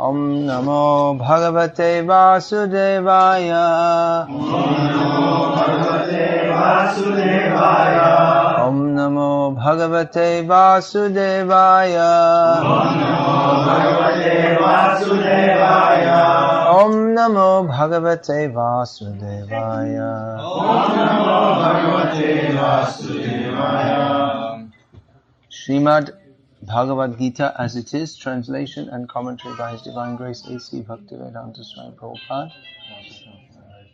Om Namo Bhagavate Vasudevaya. Om Namo Bhagavate Vasudevaya. Om Namo Bhagavate Vasudevaya. Om Namo Bhagavate Vasudevaya. Om Namo Bhagavate Vasudevaya. Om Namo Bhagavate Vasudevaya. Srimad Bhagavad-gita as it is, translation and commentary by His Divine Grace A.C. Bhaktivedanta Swami Prabhupada,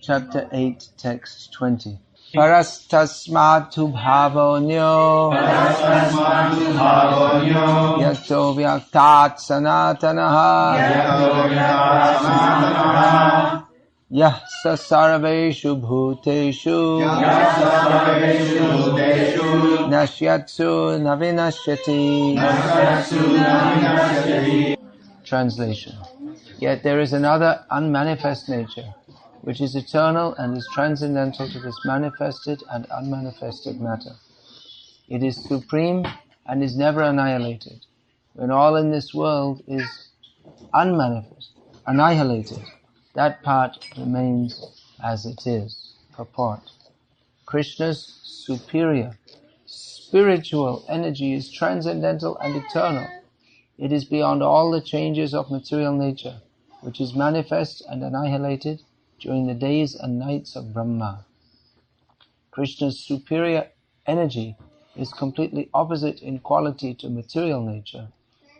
Chapter 8, Text 20. Parastasmatu bhavonyo yato vyaktat sanatanaha yah sa sarveshu bhuteshu nashyatsu navinashyati. Translation. Yet there is another unmanifest nature, which is eternal and is transcendental to this manifested and unmanifested matter. It is supreme and is never annihilated. When all in this world is unmanifest, annihilated, that part remains as it is. Purport. Krishna's superior spiritual energy is transcendental and eternal. It is beyond all the changes of material nature, which is manifest and annihilated during the days and nights of Brahma. Krishna's superior energy is completely opposite in quality to material nature.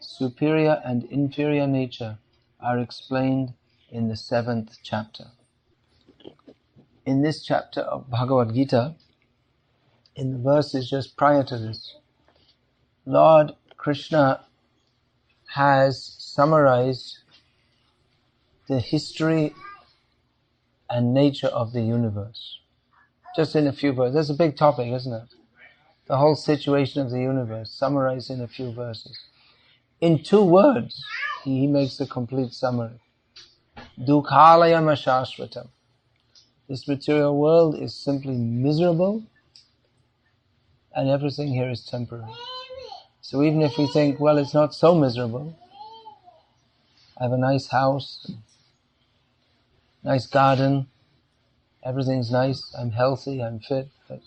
Superior and inferior nature are explained in the 7th chapter. In this chapter of Bhagavad-gita, in the verses just prior to this, Lord Krishna has summarized the history and nature of the universe. Just in a few verses. That's a big topic, isn't it? The whole situation of the universe, summarized in a few verses. In 2 words, he makes a complete summary. Dukhalayam ashashvatam. This material world is simply miserable, and everything here is temporary. So even if we think, well, it's not so miserable, I have a nice house, nice garden, everything's nice, I'm healthy, I'm fit, but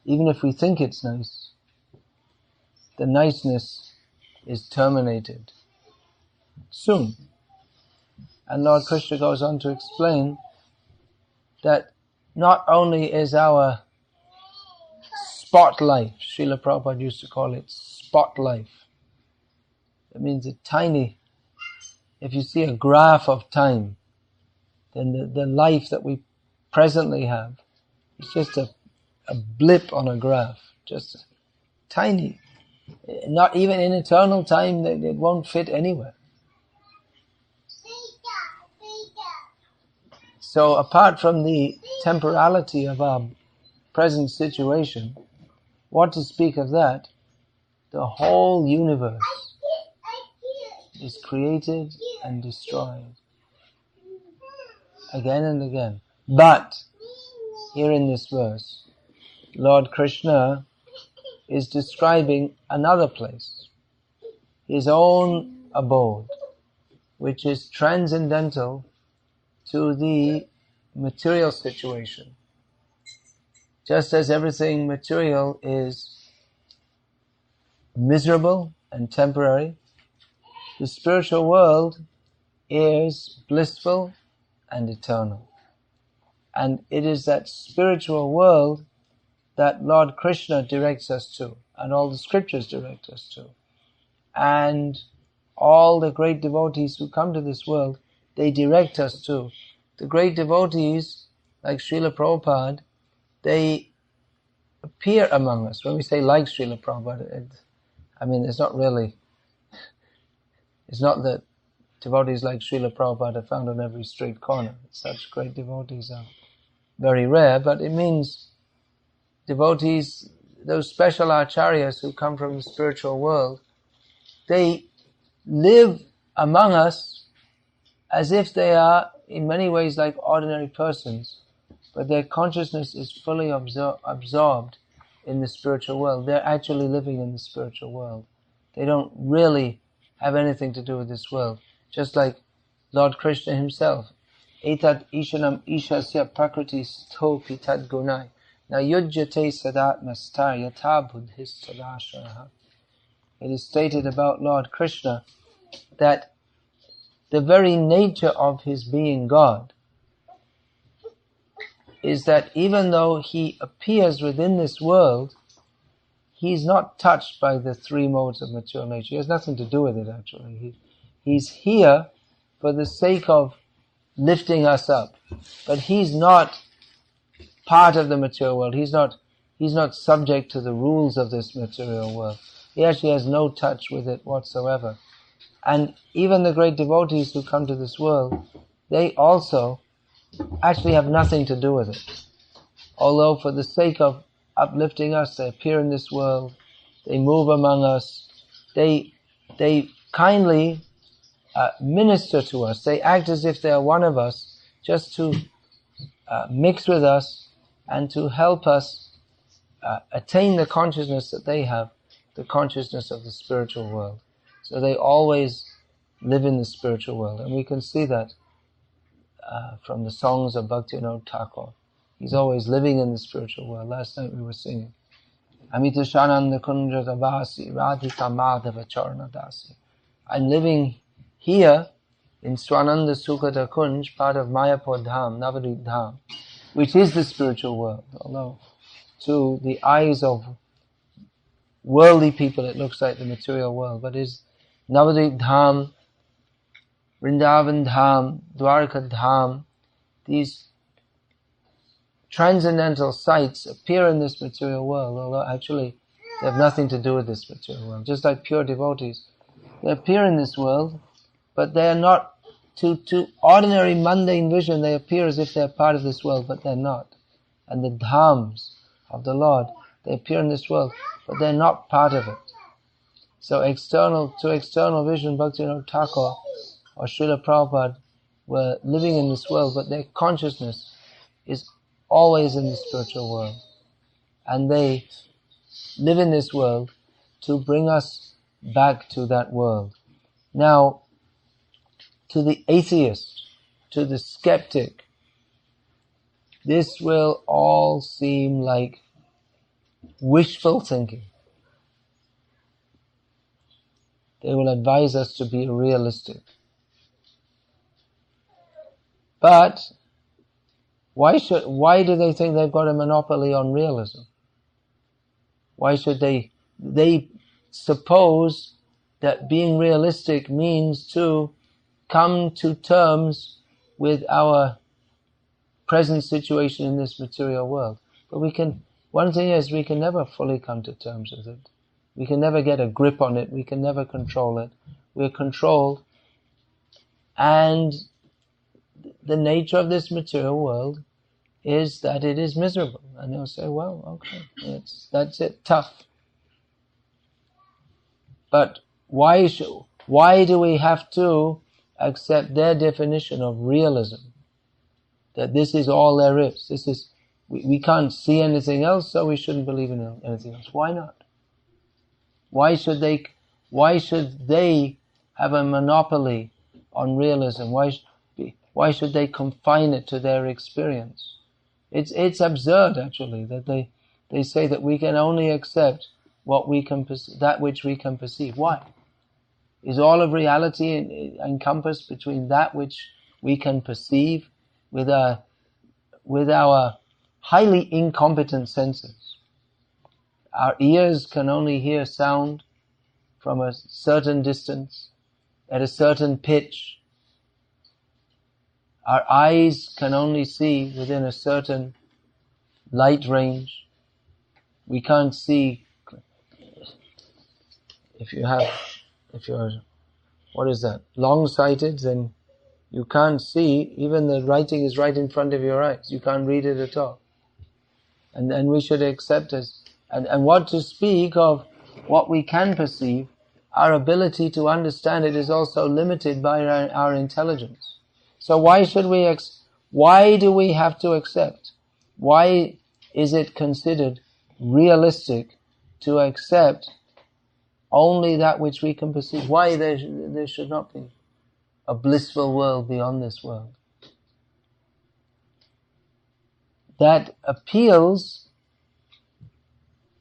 even if we think it's nice, the niceness is terminated soon. And Lord Krishna goes on to explain that not only is our spot life, Srila Prabhupada used to call it spot life. It means a tiny, if you see a graph of time, then the life that we presently have is just a blip on a graph, just tiny. Not even in eternal time, it won't fit anywhere. So apart from the temporality of our present situation, what to speak of that? The whole universe is created and destroyed again and again. But here in this verse, Lord Krishna is describing another place, his own abode, which is transcendental to the material situation. Just as everything material is miserable and temporary, the spiritual world is blissful and eternal. And it is that spiritual world that Lord Krishna directs us to, and all the scriptures direct us to. And all the great devotees who come to this world, they direct us to. The great devotees, like Srila Prabhupada, they appear among us. When we say like Srila Prabhupada, it's not that devotees like Srila Prabhupada are found on every street corner. Such great devotees are very rare, but it means devotees, those special acharyas who come from the spiritual world, they live among us as if they are in many ways like ordinary persons, but their consciousness is fully absorbed in the spiritual world. They're actually living in the spiritual world. They don't really have anything to do with this world. Just like Lord Krishna himself, Etat Ishanam Ishasya Prakriti Stho Pitat Gunai Na Yujyate Sadatmastar Yatha Buddhis Tadashraha. It is stated about Lord Krishna that the very nature of his being God is that even though he appears within this world, he's not touched by the three modes of material nature. He has nothing to do with it, actually. He's here for the sake of lifting us up. But he's not part of the material world. He's not subject to the rules of this material world. He actually has no touch with it whatsoever. And even the great devotees who come to this world, they also actually have nothing to do with it. Although for the sake of uplifting us, they appear in this world, they move among us, they kindly minister to us. They act as if they are one of us, just to mix with us and to help us attain the consciousness that they have, the consciousness of the spiritual world. So they always live in the spiritual world, and we can see that from the songs of Bhakti Thakur. He's always living in the spiritual world. Last night we were singing Amita Shananda Kunja Davasi Radhika Madhava Charana Dasi. I'm living here in Swananda Sukhata Kunj, part of Mayapur Dham, Navadvip Dham, which is the spiritual world. Although to the eyes of worldly people it looks like the material world, but is Navadvip Dham, Vrindavan Dham, Dwarka Dham. These transcendental sights appear in this material world, although actually they have nothing to do with this material world. Just like pure devotees, they appear in this world, but they are not, to ordinary mundane vision, they appear as if they are part of this world, but they're not. And the dhams of the Lord, they appear in this world, but they're not part of it. So to external vision, Bhaktivinoda Thakur or Srila Prabhupada were living in this world, but their consciousness is always in the spiritual world. And they live in this world to bring us back to that world. Now, to the atheist, to the skeptic, this will all seem like wishful thinking. They will advise us to be realistic. But why do they think they've got a monopoly on realism? Why should they suppose that being realistic means to come to terms with our present situation in this material world. But one thing is, we can never fully come to terms with it. We can never get a grip on it. We can never control it. We're controlled. And the nature of this material world is that it is miserable. And they'll say, well, okay, that's it, tough. But why do we have to accept their definition of realism? That this is all there is. We can't see anything else, so we shouldn't believe in anything else. Why not? Why should they have a monopoly on realism? Why should they confine it to their experience? It's absurd, actually, that they say that we can only accept that which we can perceive. Why? Is all of reality encompassed between that which we can perceive with our highly incompetent senses? Our ears can only hear sound from a certain distance, at a certain pitch. Our eyes can only see within a certain light range. We can't see, if you're long-sighted, then you can't see, even the writing is right in front of your eyes. You can't read it at all. And then we should accept as, and what to speak of what we can perceive, our ability to understand it is also limited by our intelligence. So why do we have to accept? Why is it considered realistic to accept only that which we can perceive? Why there should not be? a blissful world beyond this world. That appeals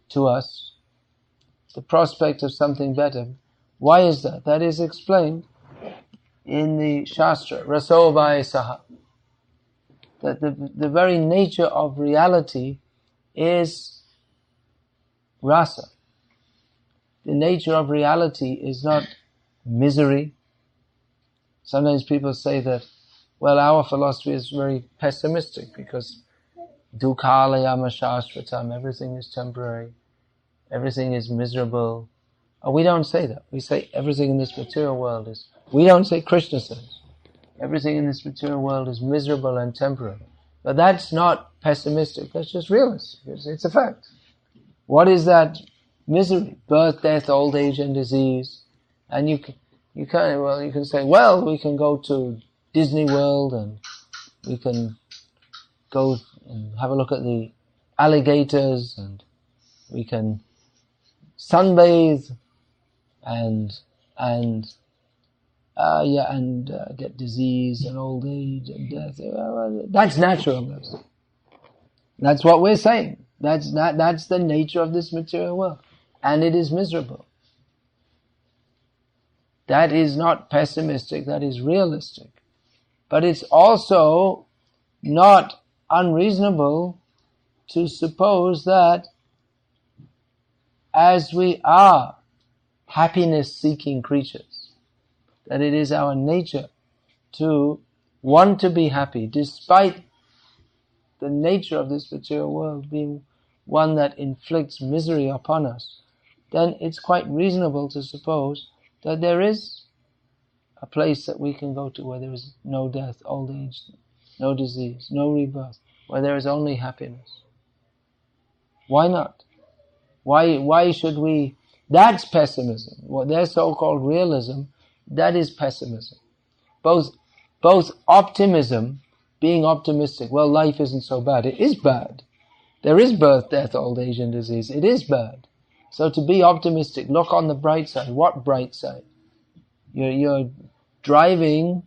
to us, the prospect of something better. Why is that? That is explained in the Shastra, Rasovai Saha. That the very nature of reality is rasa. The nature of reality is not misery. Sometimes people say that, well, our philosophy is very pessimistic because dukhalayama shastratam, everything is temporary, everything is miserable. We don't say that. We say everything in this material world is, we don't say, Krishna says, everything in this material world is miserable and temporary. But that's not pessimistic, that's just realist. It's a fact. What is that misery? Birth, death, old age and disease. And you can say, well, we can go to Disney World and we can go and have a look at the alligators and we can sunbathe and get disease and old age and death. That's naturalness. That's what we're saying. That's the nature of this material world. And it is miserable. That is not pessimistic, that is realistic. But it's also not unreasonable to suppose that as we are happiness-seeking creatures, that it is our nature to want to be happy, despite the nature of this material world being one that inflicts misery upon us, then it's quite reasonable to suppose that there is a place that we can go to where there is no death, old age, no disease, no rebirth, where there is only happiness. Why not? Why should we? That's pessimism. What their so-called realism, that is pessimism. Both optimism, being optimistic, well, life isn't so bad. It is bad. There is birth, death, old age and disease. It is bad. So to be optimistic, look on the bright side. What bright side? You're driving,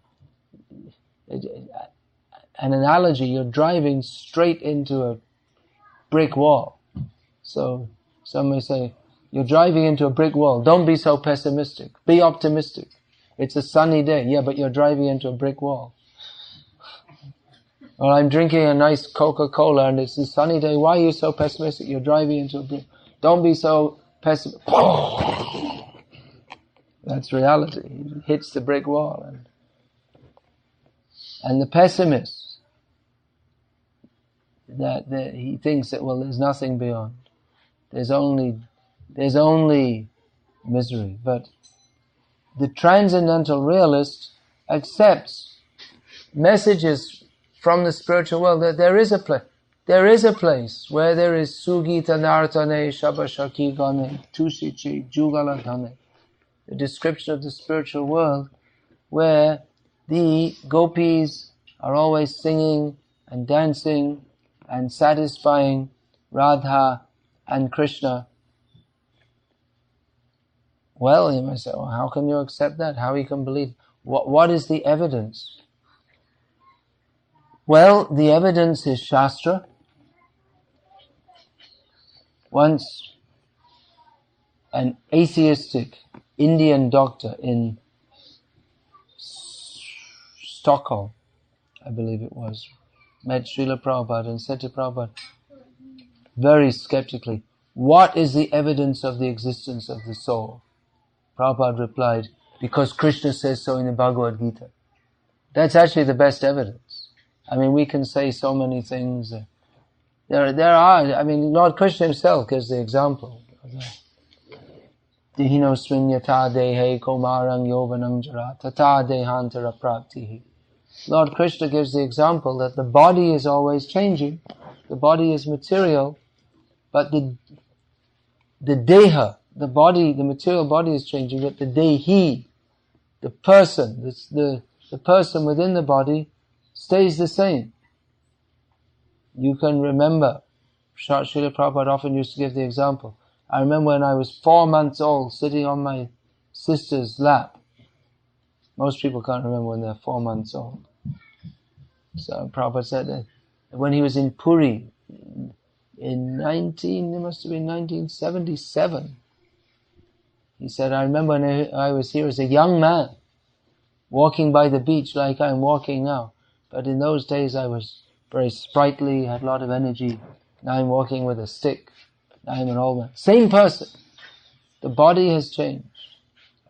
an analogy, you're driving straight into a brick wall. So some may say, you're driving into a brick wall. Don't be so pessimistic. Be optimistic. It's a sunny day. Yeah, but you're driving into a brick wall. Or I'm drinking a nice Coca-Cola and it's a sunny day. Why are you so pessimistic? You're driving into a brick. Don't be so pessimistic. That's reality. He hits the brick wall. And the pessimist, that he thinks that, well, there's nothing beyond. There's only misery. But the transcendental realist accepts messages from the spiritual world that there is a place where there is Sugita Nartane Shabashaki Gane Tushichi Jugala Dhane. The description of the spiritual world where the gopis are always singing and dancing and satisfying Radha and Krishna. Well, you might say, well, how can you accept that? How you can believe? What is the evidence? Well, the evidence is Shastra. Once an atheistic Indian doctor in Stockholm, I believe it was, met Srila Prabhupada and said to Prabhupada, very skeptically, what is the evidence of the existence of the soul? Prabhupada replied, because Krishna says so in the Bhagavad-gita. That's actually the best evidence. I mean, we can say so many things. There are, I mean, Lord Krishna himself gives the example. Dihino srinyata dehe komarang yovanang jara tata dehantara praptihi. Lord Krishna gives the example that the body is always changing. The body is material, but the deha, the body, the material body is changing, but the dehi, the person, the person within the body stays the same. You can remember, Srila Prabhupada often used to give the example. I remember when I was 4 months old, sitting on my sister's lap, Most people can't remember when they're 4 months old. So Prabhupada said that when he was in Puri in 1977, he said, I remember when I was here as a young man, walking by the beach like I'm walking now. But in those days I was very sprightly, had a lot of energy. Now I'm walking with a stick. Now I'm an old man. Same person. The body has changed.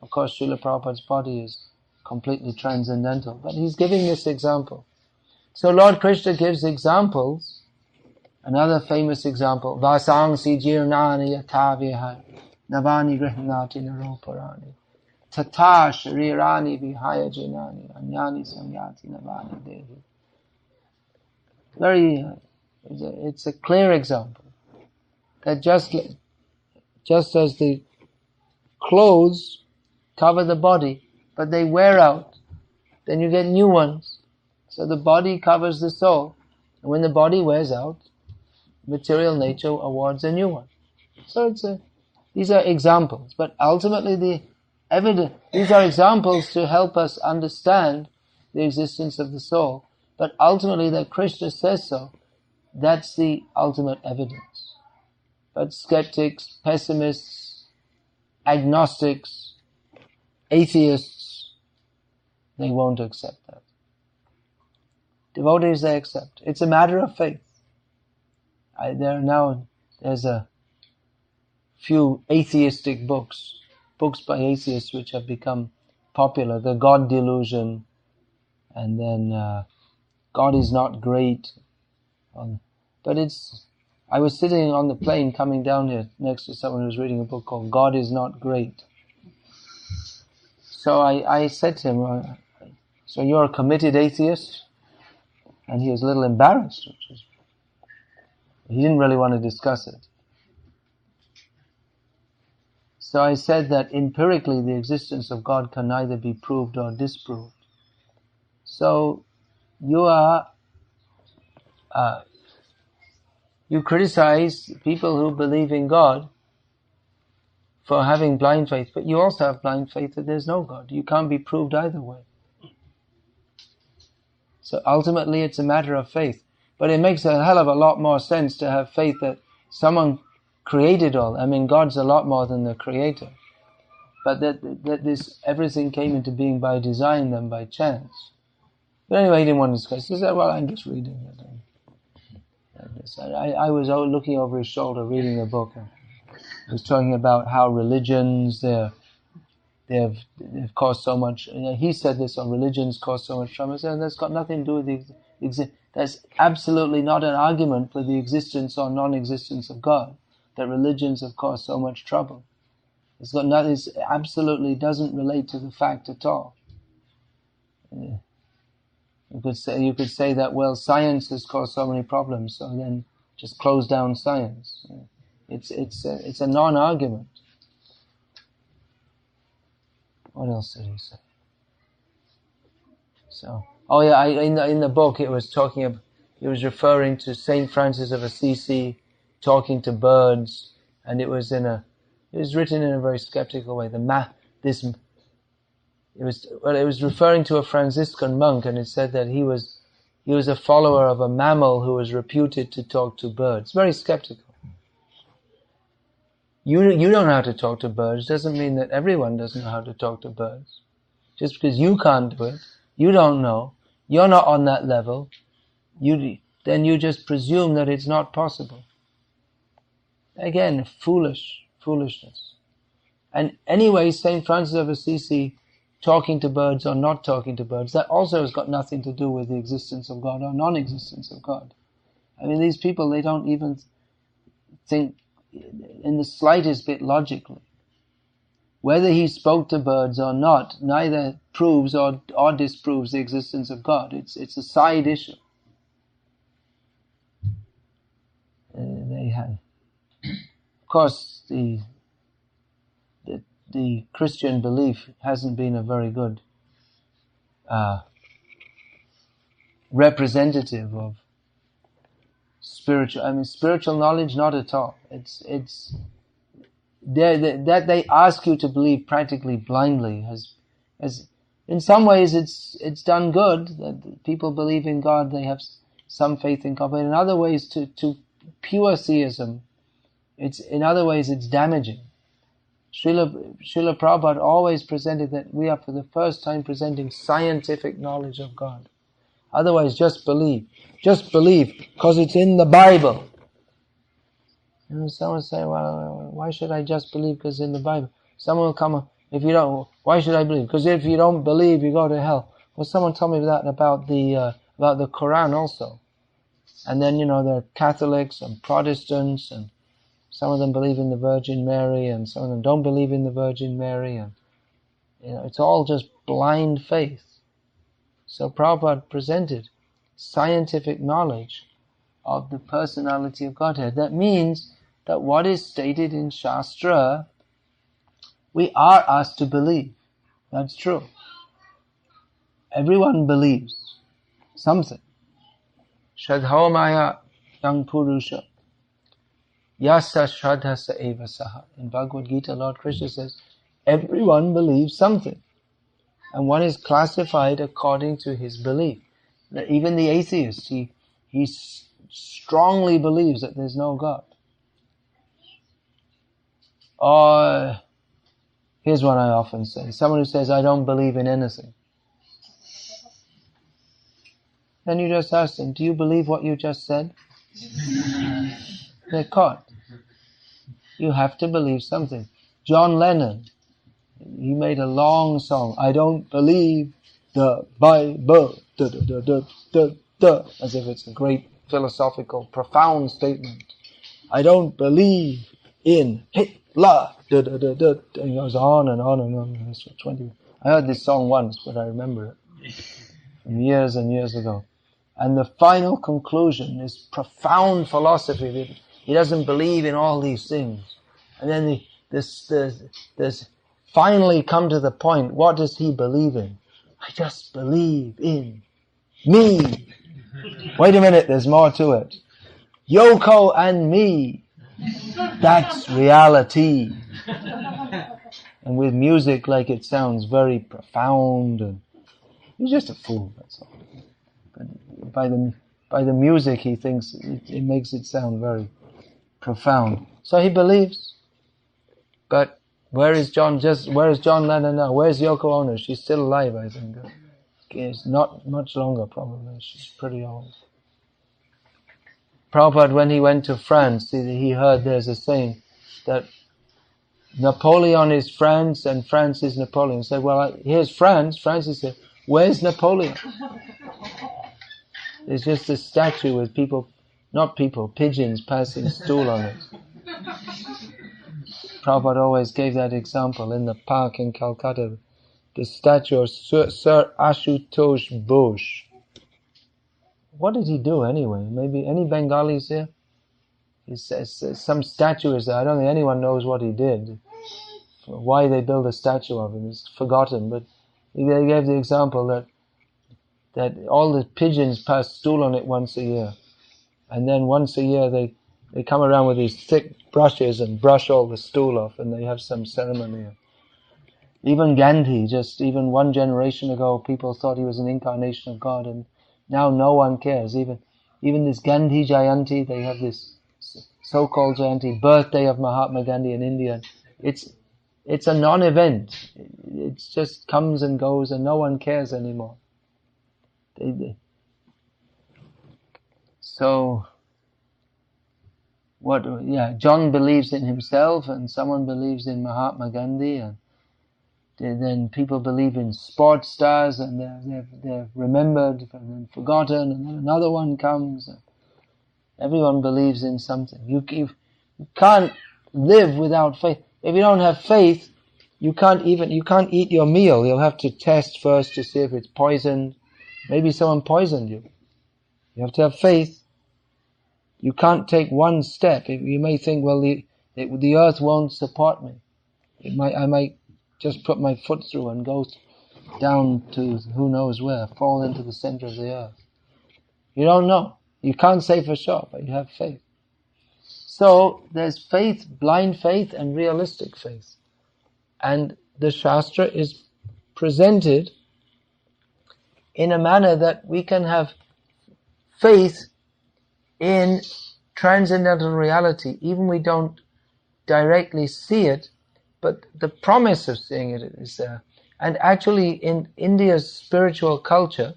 Of course, Srila Prabhupada's body is completely transcendental. But he's giving this example. So Lord Krishna gives examples. Another famous example. Vasangsi jirnani yatavihai navani grihnati naroparani tata sharirani vihaya jinani anyani samyati navani dehi. It's a clear example that just as the clothes cover the body, but they wear out, then you get new ones. So the body covers the soul, and when the body wears out, material nature awards a new one. So these are examples, but ultimately these are examples to help us understand the existence of the soul. But ultimately that Krishna says so, that's the ultimate evidence. But skeptics, pessimists, agnostics, atheists, they won't accept that. Devotees, they accept. It's a matter of faith. There's a few atheistic books by atheists which have become popular. The God Delusion, and then God is not great. But I was sitting on the plane coming down here next to someone who was reading a book called God is Not Great. So I said to him, so you're a committed atheist? And he was a little embarrassed. He didn't really want to discuss it. So I said that empirically the existence of God can neither be proved or disproved. So you criticize people who believe in God for having blind faith, but you also have blind faith that there's no God. You can't be proved either way. So ultimately it's a matter of faith. But it makes a hell of a lot more sense to have faith that someone created all. I mean, God's a lot more than the creator. But that this everything came into being by design than by chance. But anyway, he didn't want to discuss. He said, well, I'm just reading it. I was looking over his shoulder reading a book. And he was talking about how religions, they've caused so much. He said this, on religions cause so much trouble. And that's got nothing to do with that's absolutely not an argument for the existence or non-existence of God. That religions have caused so much trouble. It absolutely doesn't relate to the fact at all. You could say that, well, science has caused so many problems, so then just close down science. It's a non-argument. What else did he say? So, in the book it was referring to Saint Francis of Assisi talking to birds, and it was written in a very skeptical way. It was referring to a Franciscan monk, and it said that he was a follower of a mammal who was reputed to talk to birds. Very skeptical. You don't know how to talk to birds doesn't mean that everyone doesn't know how to talk to birds. Just because you can't do it, you don't know, you're not on that level, then you just presume that it's not possible. Again, foolishness. And anyway, St. Francis of Assisi talking to birds or not talking to birds, that also has got nothing to do with the existence of God or non-existence of God. I mean, these people, they don't even think in the slightest bit logically. Whether he spoke to birds or not, neither proves or disproves the existence of God. It's a side issue. Of course, the Christian belief hasn't been a very good representative of spiritual knowledge, not at all. It's that they ask you to believe practically blindly In some ways it's done good, that people believe in God, they have some faith in God, but in other ways to pure theism, in other ways it's damaging. Srila Prabhupada always presented that we are for the first time presenting scientific knowledge of God. Otherwise, just believe. Just believe, because it's in the Bible. Someone will say, well, why should I just believe because it's in the Bible? Someone will come, why should I believe? Because if you don't believe, you go to hell. Well, someone told me that about the Quran also. And then, there are Catholics and Protestants, and some of them believe in the Virgin Mary, and some of them don't believe in the Virgin Mary, and it's all just blind faith. So Prabhupada presented scientific knowledge of the personality of Godhead. That means that what is stated in Shastra, we are asked to believe. That's true. Everyone believes something. Shradhamaya yang purusha yasa shradhasa eva saha. In Bhagavad-gita, Lord Krishna says, everyone believes something. And one is classified according to his belief. Even the atheist, he strongly believes that there's no God. Or, here's what I often say. Someone who says, I don't believe in anything. Then you just ask them, do you believe what you just said? They're caught. You have to believe something. John Lennon, he made a long song, I don't believe the Bible, as if it's a great philosophical, profound statement. I don't believe in Hitler, and he goes on and on and on. It's 20. I heard this song once, but I remember it from years and years ago. And the final conclusion is profound philosophy. He doesn't believe in all these things. And then this finally come to the point, what does he believe in? I just believe in me. Wait a minute, there's more to it. Yoko and me. That's reality. And with music, like it sounds very profound, and he's just a fool, that's all. But by the music, he thinks it makes it sound very profound. So he believes. But where is John Lennon now? Where's Yoko Ono? She's still alive, I think. It's not much longer, probably. She's pretty old. Prabhupada, when he went to France, he heard there's a saying that Napoleon is France and France is Napoleon. He said, well, here's France. Francis said, where's Napoleon? There's just a statue with pigeons passing stool on it. Prabhupada always gave that example in the park in Calcutta. The statue of Sir Ashutosh Bose. What did he do anyway? Maybe any Bengalis here? He says some statue is there. I don't think anyone knows what he did. Why they built a statue of him is forgotten. But they gave the example that all the pigeons pass stool on it once a year. And then once a year they come around with these thick brushes and brush all the stool off, and they have some ceremony. Even Gandhi, just even one generation ago, people thought he was an incarnation of God, and now no one cares. Even this Gandhi Jayanti, they have this so-called Jayanti, birthday of Mahatma Gandhi in India. It's a non-event. It just comes and goes, and no one cares anymore. So, John believes in himself, and someone believes in Mahatma Gandhi, and then people believe in sports stars, and they're remembered and then forgotten, and then another one comes. And everyone believes in something. You can't live without faith. If you don't have faith, you can't eat your meal. You'll have to test first to see if it's poisoned. Maybe someone poisoned you. You have to have faith. You can't take one step. You may think, well, the earth won't support me. I might just put my foot through and go down to who knows where, fall into the center of the earth. You don't know. You can't say for sure, but you have faith. So there's faith, blind faith, and realistic faith. And the Shastra is presented in a manner that we can have faith in transcendental reality, even we don't directly see it, but the promise of seeing it is there. And actually in India's spiritual culture,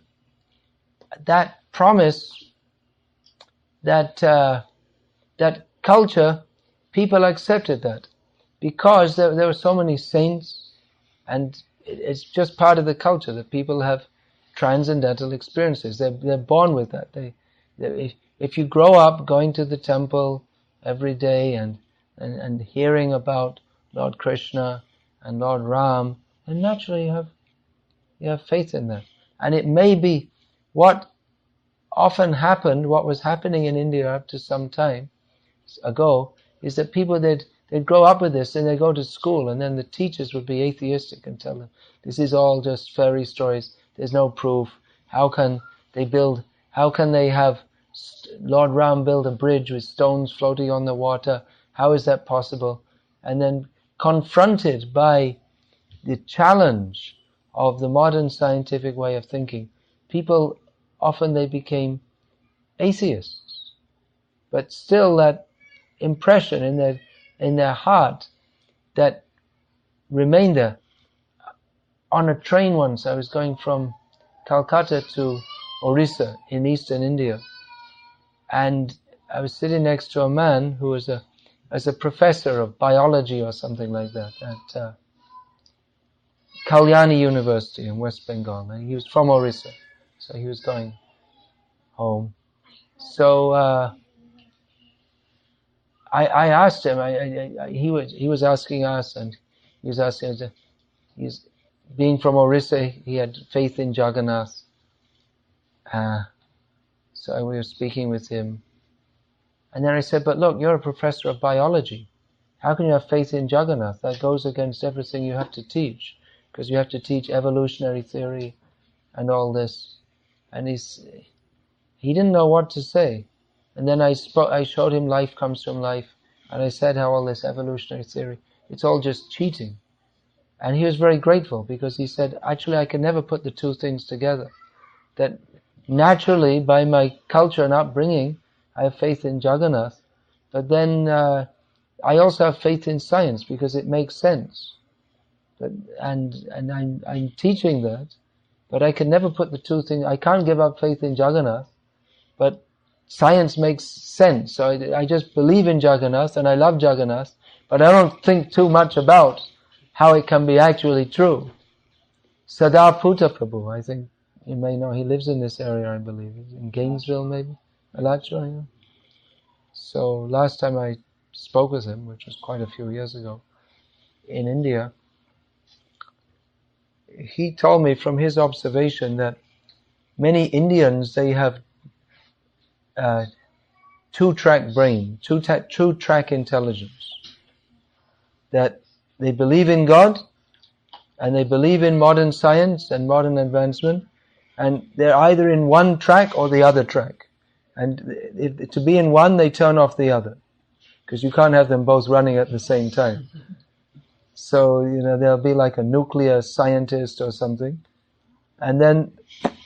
that promise, that culture, people accepted that because there were so many saints, and it's just part of the culture that people have transcendental experiences. They're born with that. If you grow up going to the temple every day and hearing about Lord Krishna and Lord Ram, then naturally you have faith in that. And it may be what often happened, what was happening in India up to some time ago, is that people they'd grow up with this and they'd go to school, and then the teachers would be atheistic and tell them, this is all just fairy stories, there's no proof, how can they have Lord Ram build a bridge with stones floating on the water, how is that possible? And then confronted by the challenge of the modern scientific way of thinking, people often they became atheists, but still that impression in their heart that remained there. On a train once, I was going from Calcutta to Orissa in eastern India, and I was sitting next to a man who was a professor of biology or something like that at Kalyani University in West Bengal. And he was from Orissa, so he was going home. So I asked him. He was asking us, and he was asking us. Being from Orissa, he had faith in Jagannath. So we were speaking with him, and then I said, "But look, you're a professor of biology. How can you have faith in Jagannath? That goes against everything you have to teach, because you have to teach evolutionary theory and all this." And he didn't know what to say. And then I showed him life comes from life, and I said how all this evolutionary theory, it's all just cheating. And he was very grateful, because he said, actually I can never put the two things together. That naturally, by my culture and upbringing, I have faith in Jagannath, but then I also have faith in science, because it makes sense. And I'm teaching that, but I can never put the two things. I can't give up faith in Jagannath, but science makes sense. So I just believe in Jagannath, and I love Jagannath, but I don't think too much about how it can be actually true. Sadar Puta Prabhu, I think you may know, he lives in this area, I believe, in Gainesville maybe, Alachua. So last time I spoke with him, which was quite a few years ago, in India, he told me from his observation that many Indians, they have two-track brain, two-track intelligence. That they believe in God, and they believe in modern science and modern advancement, and they're either in one track or the other track. And to be in one, they turn off the other, because you can't have them both running at the same time. So, there'll be like a nuclear scientist or something, and then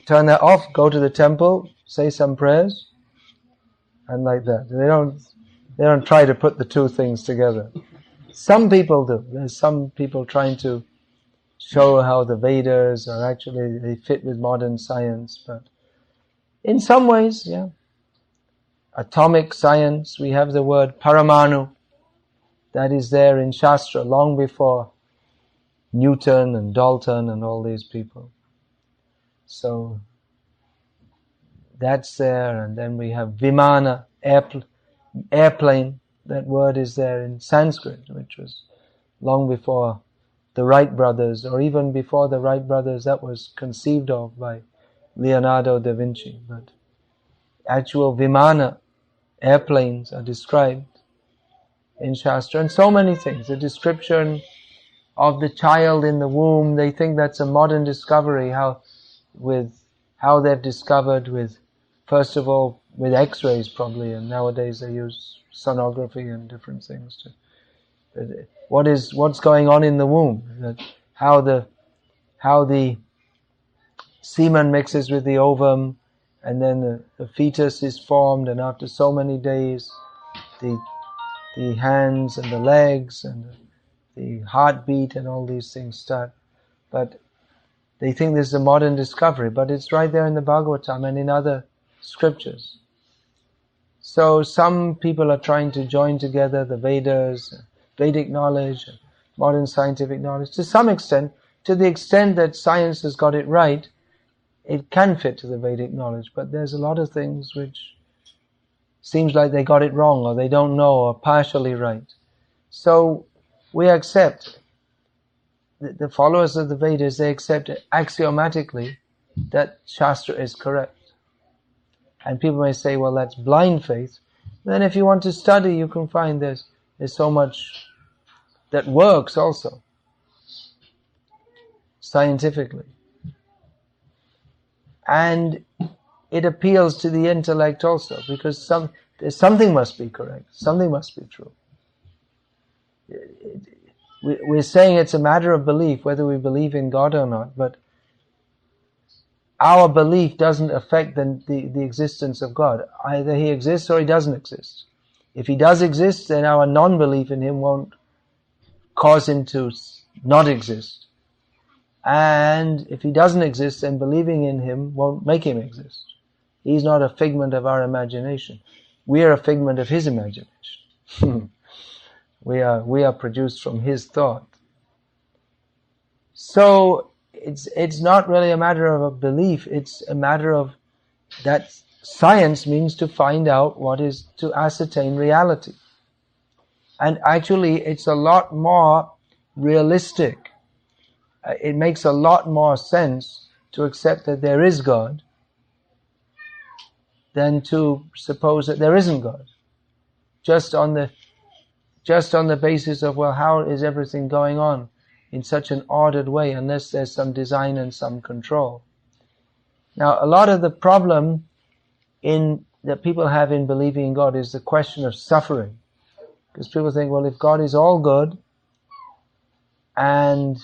turn that off, go to the temple, say some prayers, and like that. They don't try to put the two things together. Some people do. There's some people trying to show how the Vedas are actually, they fit with modern science, but in some ways, yeah. Atomic science, we have the word Paramanu, that is there in Shastra long before Newton and Dalton and all these people. So that's there, and then we have Vimana, airplane. That word is there in Sanskrit, which was long before the Wright brothers, or even before the Wright brothers, that was conceived of by Leonardo da Vinci. But actual Vimana, airplanes, are described in Shastra, and so many things. The description of the child in the womb, they think that's a modern discovery, how they've discovered with, first of all, with X-rays probably, and nowadays they use sonography and different things to what's going on in the womb, how the semen mixes with the ovum, and then the fetus is formed, and after so many days, the hands and the legs and the heartbeat and all these things start. But they think this is a modern discovery, but it's right there in the Bhagavatam and in other scriptures. So some people are trying to join together the Vedas, Vedic knowledge, modern scientific knowledge. To some extent, to the extent that science has got it right, it can fit to the Vedic knowledge, but there's a lot of things which seems like they got it wrong, or they don't know, or partially right. So we accept, the followers of the Vedas, they accept axiomatically that Shastra is correct. And people may say, well, that's blind faith. Then if you want to study, you can find there's so much that works also, scientifically. And it appeals to the intellect also, because something must be correct, something must be true. We're saying it's a matter of belief, whether we believe in God or not, but our belief doesn't affect the existence of God. Either He exists or He doesn't exist. If He does exist, then our non-belief in Him won't cause Him to not exist. And if He doesn't exist, then believing in Him won't make Him exist. He's not a figment of our imagination. We are a figment of His imagination. We are produced from His thought. So it's not really a matter of a belief, it's a matter of that science means to find out what is, to ascertain reality. And actually it's a lot more realistic. It makes a lot more sense to accept that there is God than to suppose that there isn't God. Just on the basis of, well, how is everything going on in such an ordered way, unless there's some design and some control. Now, a lot of the problem that people have in believing in God is the question of suffering. Because people think, well, if God is all good and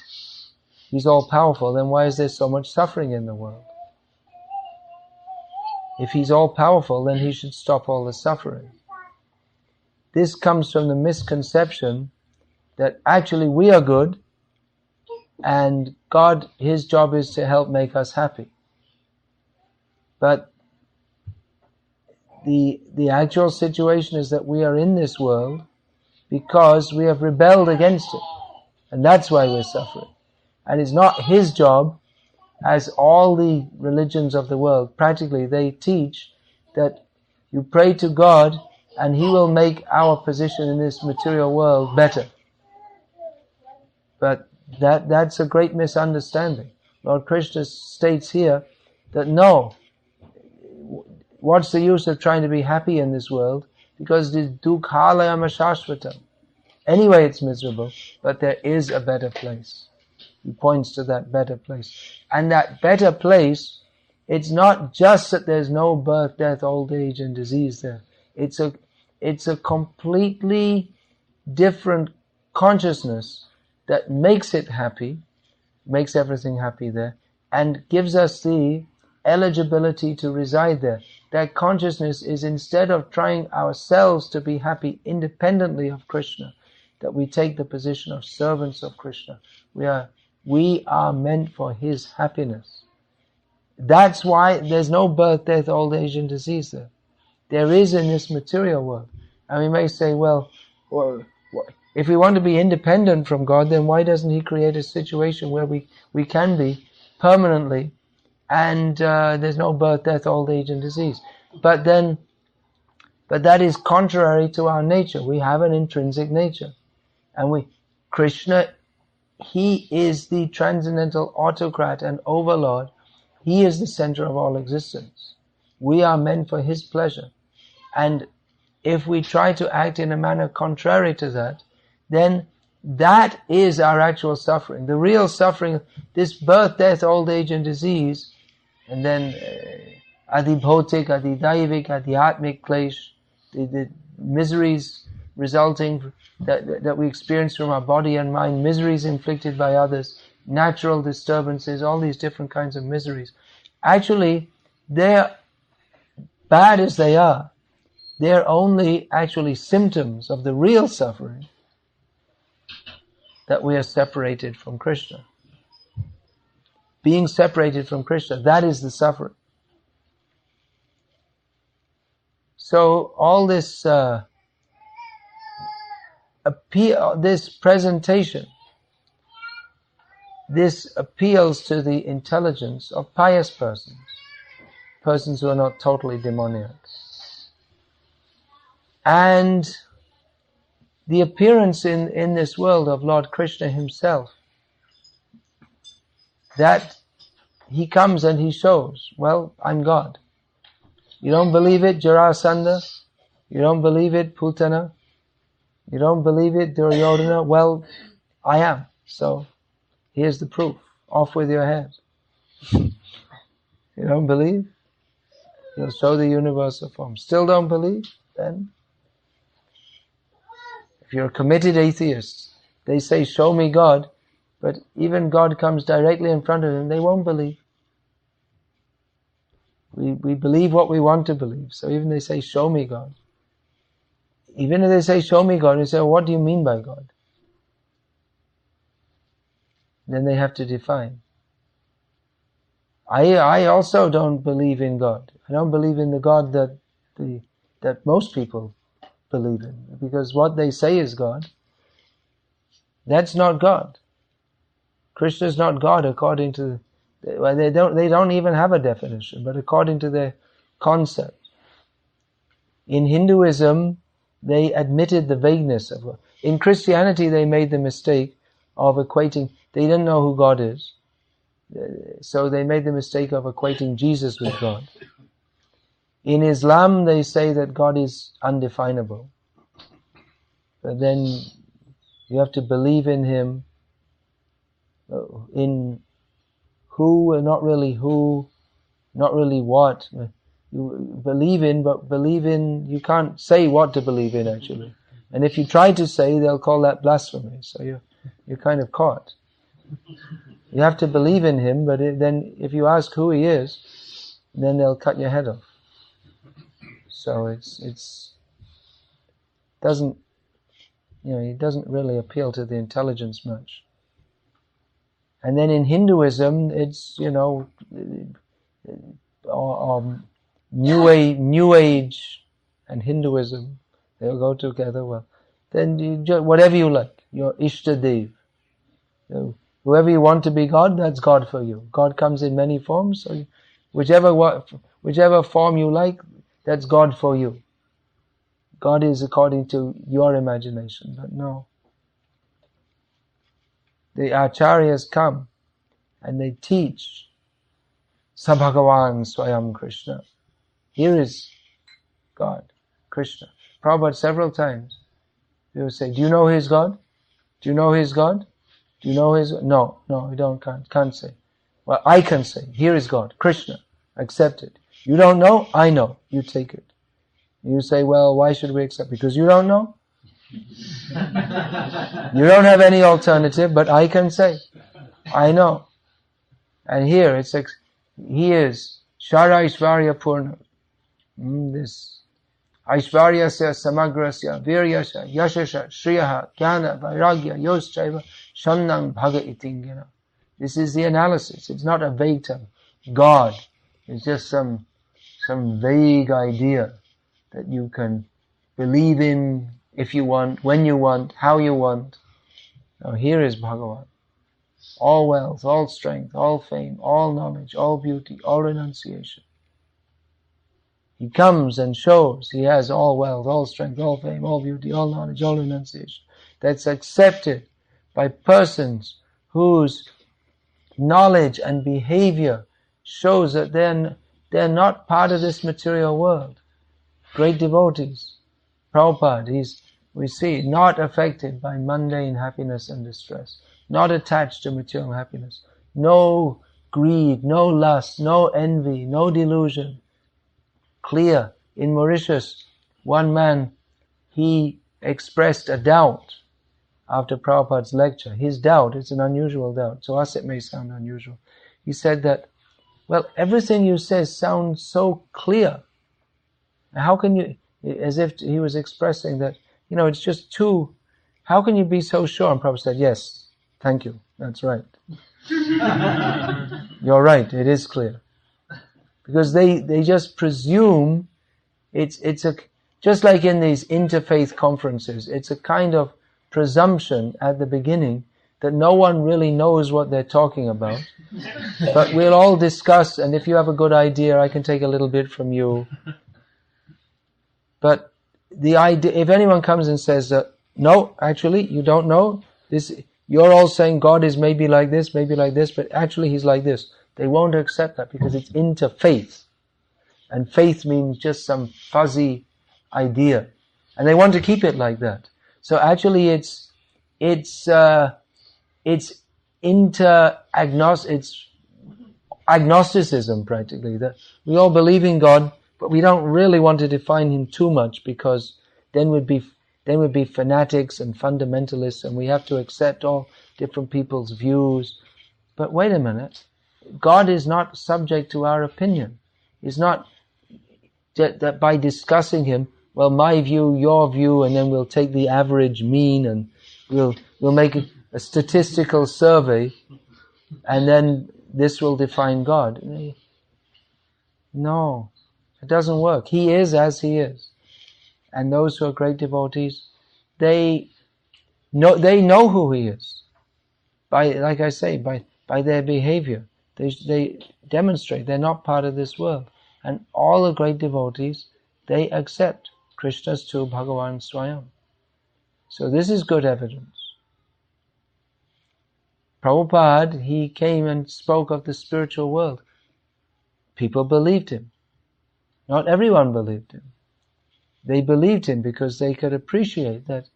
He's all powerful, then why is there so much suffering in the world? If He's all powerful, then He should stop all the suffering. This comes from the misconception that actually we are good and God, His job is to help make us happy. But the actual situation is that we are in this world because we have rebelled against it. And that's why we're suffering. And it's not His job, as all the religions of the world, practically they teach that you pray to God and He will make our position in this material world better. But that's a great misunderstanding. Lord Krishna states here that no, what's the use of trying to be happy in this world? Because the dukhalayam ashashvatam. Anyway, it's miserable, but there is a better place. He points to that better place. And that better place, it's not just that there's no birth, death, old age and disease there. It's a completely different consciousness that makes it happy, makes everything happy there, and gives us the eligibility to reside there. That consciousness is, instead of trying ourselves to be happy independently of Krishna, that we take the position of servants of Krishna. We are meant for His happiness. That's why there's no birth, death, old age and disease there. There is in this material world. And we may say, well, if we want to be independent from God, then why doesn't He create a situation where we can be permanently and there's no birth, death, old age and disease? But that is contrary to our nature. We have an intrinsic nature. And Krishna, He is the transcendental autocrat and overlord. He is the center of all existence. We are meant for His pleasure. And if we try to act in a manner contrary to that, then that is our actual suffering. The real suffering, this birth, death, old age and disease, and then adibhotik, adidaivik, adhyatmik klesh, the miseries resulting that we experience from our body and mind, miseries inflicted by others, natural disturbances, all these different kinds of miseries. Actually, they're bad as they are, they're only actually symptoms of the real suffering, that we are separated from Krishna. Being separated from Krishna, that is the suffering. So all this this presentation, this appeals to the intelligence of pious persons who are not totally demoniac. And the appearance in this world of Lord Krishna himself, that he comes and he shows, well, I'm God. You don't believe it, Jarasandha? You don't believe it, Putana? You don't believe it, Duryodhana? Well, I am. So, here's the proof. Off with your head. You don't believe? He'll show the universal form. Still don't believe? Then, if you're a committed atheist, they say, show me God, but even God comes directly in front of them, they won't believe. We believe what we want to believe. So even they say, show me God. Even if they say, show me God, you say, what do you mean by God? Then they have to define. I also don't believe in God. I don't believe in the God that most people believe in. Because what they say is God, that's not God. Krishna is not God according to, well, they don't even have a definition, but according to their concept. In Hinduism, they admitted the vagueness of God. In Christianity, they made the mistake of equating, they didn't know who God is. So they made the mistake of equating Jesus with God. In Islam, they say that God is undefinable. But then you have to believe in Him, in who, not really what. You believe in, but believe in, you can't say what to believe in actually. And if you try to say, they'll call that blasphemy. So you're kind of caught. You have to believe in Him, but then if you ask who He is, then they'll cut your head off. So it doesn't really appeal to the intelligence much. And then in Hinduism, it's, New Age and Hinduism, they'll go together. Well, then whatever you like, your Ishtadev. Whoever you want to be God, that's God for you. God comes in many forms, so whichever form you like, that's God for you. God is according to your imagination, but no. The acharyas come and they teach Sabhagavan Swayam Krishna. Here is God, Krishna. Prabhupada several times, he will say, do you know His God? Do you know His God? Do you know His God? No, you can't say. Well, I can say, here is God, Krishna, accept it. You don't know? I know, you take it. You say, well, why should we accept? Because you don't know? You don't have any alternative, but I can say, I know. And here it's like, He is Shara Aishvarya Purna. This Aishvaryasya Samagrasya Viryasya Yashasha Shriyaha Jnana Vairagya Yoschaiva Shannang Bhaga Itingena. This is the analysis. It's not a vague term. God is just some vague idea that you can believe in if you want, when you want, how you want. Now here is Bhagavan. All wealth, all strength, all fame, all knowledge, all beauty, all renunciation. He comes and shows He has all wealth, all strength, all fame, all beauty, all knowledge, all renunciation. That's accepted by persons whose knowledge and behavior shows that they're not part of this material world. Great devotees. Prabhupada, we see, not affected by mundane happiness and distress. Not attached to material happiness. No greed, no lust, no envy, no delusion. Clear. In Mauritius, one man, he expressed a doubt after Prabhupada's lecture. His doubt, it's an unusual doubt. To us it may sound unusual. He said that Well, everything you say sounds so clear. How can you, as if he was expressing that, it's just too, how can you be so sure? And Prabhupada said, yes, thank you, that's right. You're right, it is clear. Because they just presume it's just like in these interfaith conferences, it's a kind of presumption at the beginning that no one really knows what they're talking about. But we'll all discuss, and if you have a good idea, I can take a little bit from you. But the idea, if anyone comes and says that, no, actually, you don't know, this, you're all saying God is maybe like this, but actually he's like this. They won't accept that because it's interfaith. And faith means just some fuzzy idea. And they want to keep it like that. So actually it's agnosticism practically. That we all believe in God, but we don't really want to define him too much because then would be fanatics and fundamentalists, and we have to accept all different people's views. But wait a minute, God is not subject to our opinion. He's not that by discussing him, well, my view, your view, and then we'll take the average mean and we'll make a statistical survey, and then this will define God. No, it doesn't work. He is as he is. And those who are great devotees, they know who he is. By, like I say, by their behavior. They demonstrate they're not part of this world. And all the great devotees, they accept Krishna's tu Bhagavan Swayam. So this is good evidence. Prabhupada, he came and spoke of the spiritual world. People believed him. Not everyone believed him. They believed him because they could appreciate that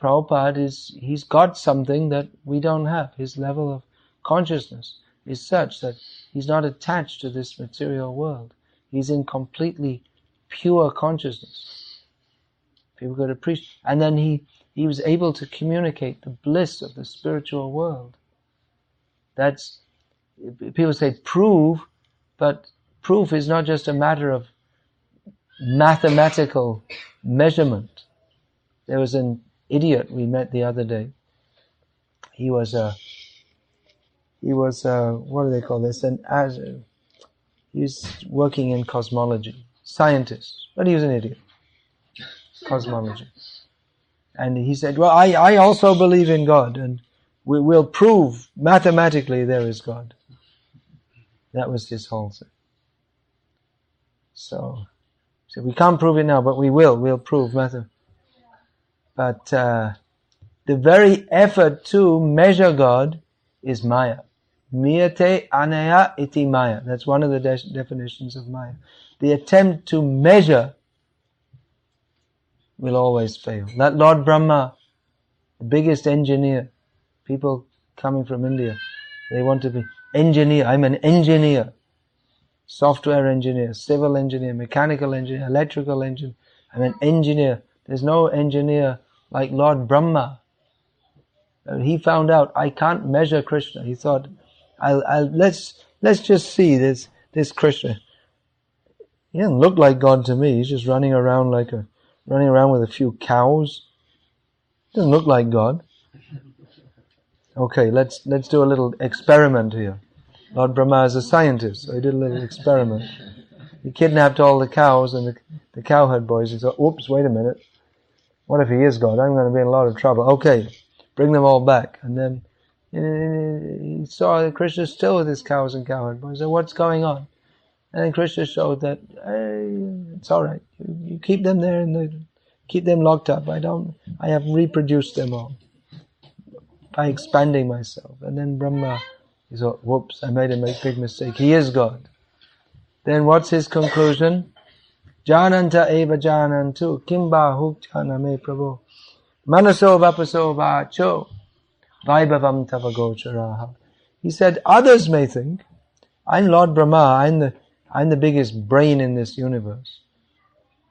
Prabhupada he's got something that we don't have. His level of consciousness is such that he's not attached to this material world. He's in completely pure consciousness. People could appreciate. And then he was able to communicate the bliss of the spiritual world. That's, people say prove, but proof is not just a matter of mathematical measurement. There was an idiot we met the other day. He was what do they call this? He was working in cosmology, scientist, but he was an idiot. Cosmology. And he said, well, I also believe in God, and we'll prove mathematically there is God. That was his whole thing. So we can't prove it now, but we'll prove mathematically. But the very effort to measure God is Maya. Miyate anaya iti Maya. That's one of the definitions of Maya. The attempt to measure will always fail. That Lord Brahma, the biggest engineer, people coming from India, they want to be engineer. I'm an engineer. Software engineer, civil engineer, mechanical engineer, electrical engineer. I'm an engineer. There's no engineer like Lord Brahma. He found out, I can't measure Krishna. He thought, let's just see this Krishna. He doesn't look like God to me. He's just running around with a few cows. Doesn't look like God. Okay, let's do a little experiment here. Lord Brahma is a scientist, so he did a little experiment. He kidnapped all the cows and the cowherd boys. He thought, whoops, wait a minute. What if he is God? I'm going to be in a lot of trouble. Okay, bring them all back. And then he saw that Krishna still with his cows and cowherd boys. He said, what's going on? And then Krishna showed that, hey, it's all right. You keep them there and keep them locked up. I have reproduced them all by expanding myself. And then Brahma, he thought, whoops, I made a big mistake. He is God. Then what's his conclusion? Jananta eva janantu kimba hukjana me prabhu manaso vapaso vacho vaibhavam tavagocharaha. He said, others may think, I'm Lord Brahma, I'm the biggest brain in this universe.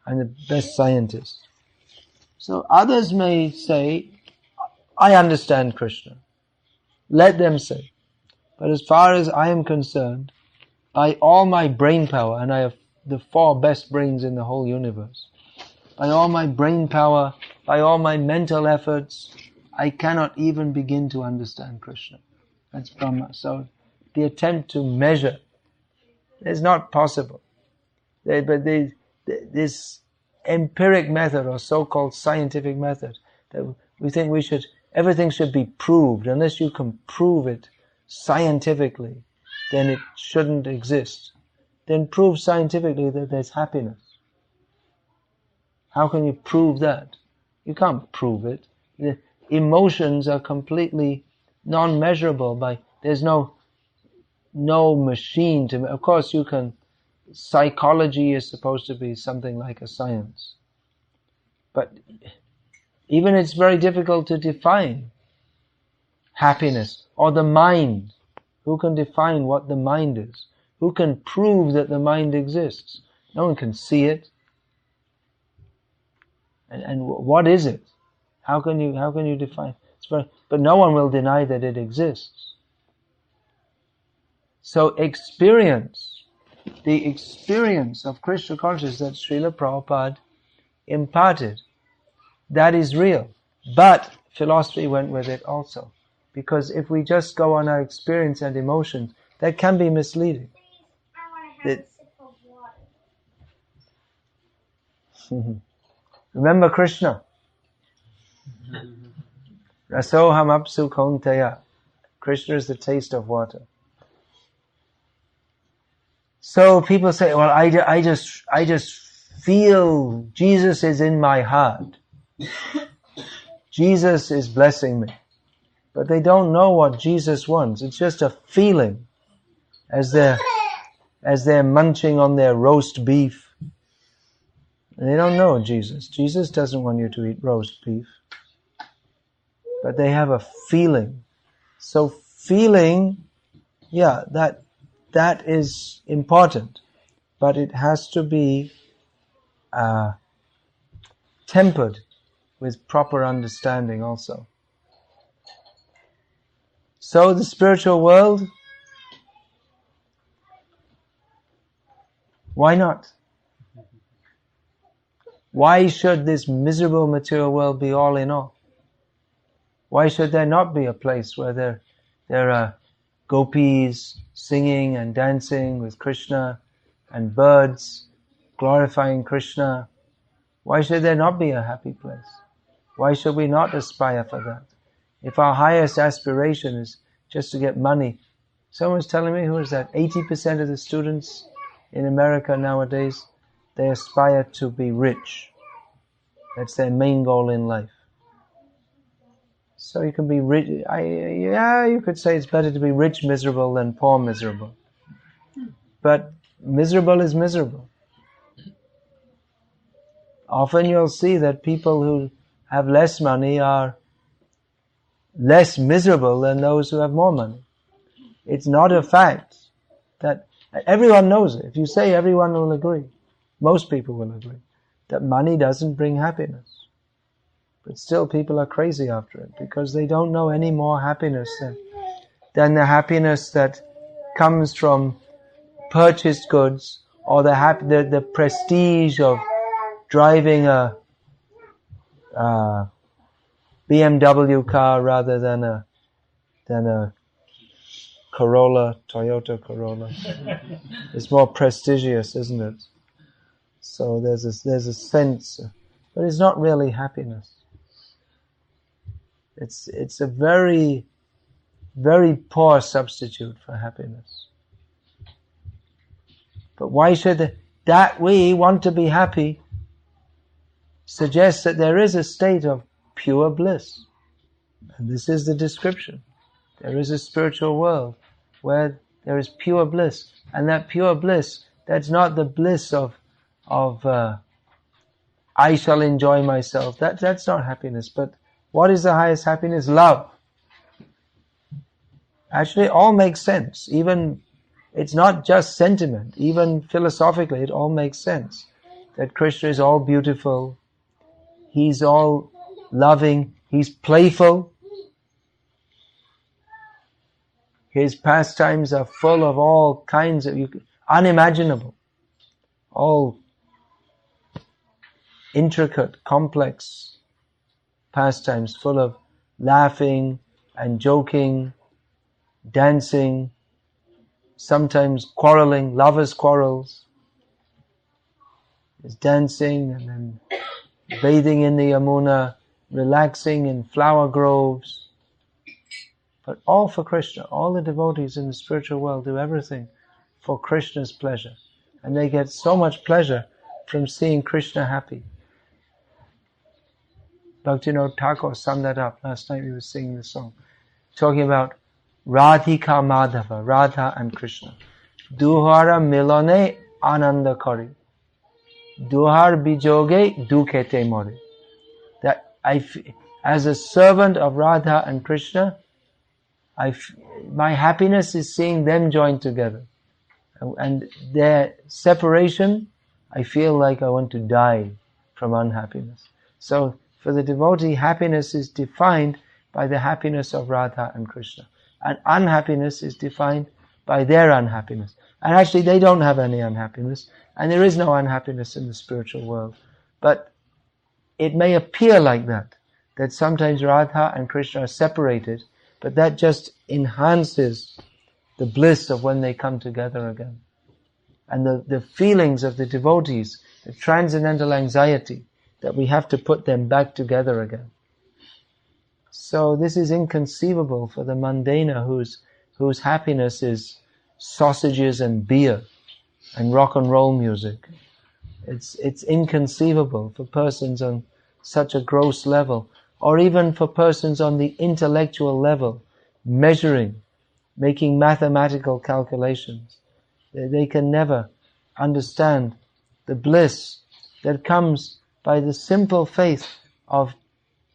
I'm the best scientist. So others may say, I understand Krishna. Let them say. But as far as I am concerned, by all my brain power, and I have the 4 best brains in the whole universe, by all my brain power, by all my mental efforts, I cannot even begin to understand Krishna. That's Brahma. So the attempt to measure is not possible. But this empiric method, or so-called scientific method, that we think everything should be proved. Unless you can prove it scientifically, then it shouldn't exist. Then prove scientifically that there's happiness. How can you prove that? You can't prove it. The emotions are completely non-measurable. There's no machine to. Of course, you can. Psychology is supposed to be something like a science, but even it's very difficult to define happiness or the mind. Who can define what the mind is? Who can prove that the mind exists? No one can see it. And what is it? How can you define? But no one will deny that it exists. So the experience of Krishna consciousness that Srila Prabhupada imparted, that is real. But philosophy went with it also. Because if we just go on our experience and emotions, that can be misleading. I want to have a sip of water. Remember Krishna. Rasoham apsu kaunteya. Krishna is the taste of water. So people say, well, I just feel Jesus is in my heart. Jesus is blessing me. But they don't know what Jesus wants. It's just a feeling as they're munching on their roast beef. And they don't know Jesus. Jesus doesn't want you to eat roast beef. But they have a feeling. So feeling, that is important. But it has to be tempered with proper understanding also. So the spiritual world, why not? Why should this miserable material world be all in all? Why should there not be a place where there are gopis singing and dancing with Krishna and birds glorifying Krishna? Why should there not be a happy place? Why should we not aspire for that? If our highest aspiration is just to get money. Someone's telling me, who is that? 80% of the students in America nowadays, they aspire to be rich. That's their main goal in life. So you can be rich. You could say it's better to be rich miserable than poor miserable. But miserable is miserable. Often you'll see that people who have less money are less miserable than those who have more money. It's not a fact that everyone knows it. If you say, everyone will agree. Most people will agree that money doesn't bring happiness. But still people are crazy after it because they don't know any more happiness than the happiness that comes from purchased goods, or the prestige of driving a BMW car rather than a Toyota Corolla. It's more prestigious, isn't it? So there's a sense, but it's not really happiness. It's a very, very poor substitute for happiness. But why should that we want to be happy suggests that there is a state of pure bliss. And this is the description. There is a spiritual world where there is pure bliss. And that pure bliss, that's not the bliss of I shall enjoy myself. That's not happiness. But what is the highest happiness? Love. Actually, it all makes sense. Even, it's not just sentiment. Even philosophically, it all makes sense. That Krishna is all beautiful. He's all loving. He's playful. His pastimes are full of all kinds of unimaginable, all intricate, complex pastimes full of laughing and joking, dancing, sometimes quarreling, lovers' quarrels. There's dancing and then bathing in the Yamuna, relaxing in flower groves. But all for Krishna. All the devotees in the spiritual world do everything for Krishna's pleasure. And they get so much pleasure from seeing Krishna happy. Bhaktivinoda Thakur summed that up. Last night we were singing the song, talking about Radhika Madhava, Radha and Krishna. Duhara milone ananda kari. Duhar bijoge dukhete mori. That as a servant of Radha and Krishna, my happiness is seeing them joined together. And their separation, I feel like I want to die from unhappiness. So for the devotee, happiness is defined by the happiness of Radha and Krishna. And unhappiness is defined by their unhappiness. And actually they don't have any unhappiness. And there is no unhappiness in the spiritual world. But it may appear like that sometimes Radha and Krishna are separated, but that just enhances the bliss of when they come together again. And the feelings of the devotees, the transcendental anxiety that we have to put them back together again. So this is inconceivable for the mundaner whose happiness is sausages and beer and rock and roll music. It's inconceivable for persons on such a gross level, or even for persons on the intellectual level, measuring, making mathematical calculations. They can never understand the bliss that comes by the simple faith of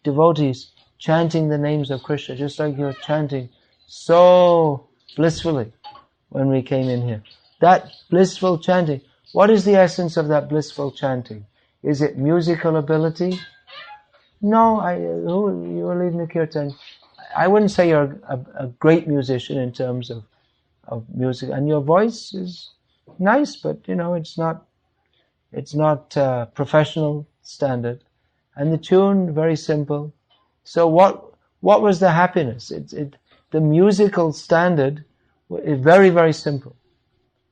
devotees chanting the names of Krishna, just like you're chanting so blissfully when we came in here. That blissful chanting, what is the essence of that blissful chanting? Is it musical ability? No, you were leading the kirtan. I wouldn't say you're a great musician in terms of music, and your voice is nice, but it's not professional standard, and the tune very simple. So what was the happiness? The musical standard is very, very simple.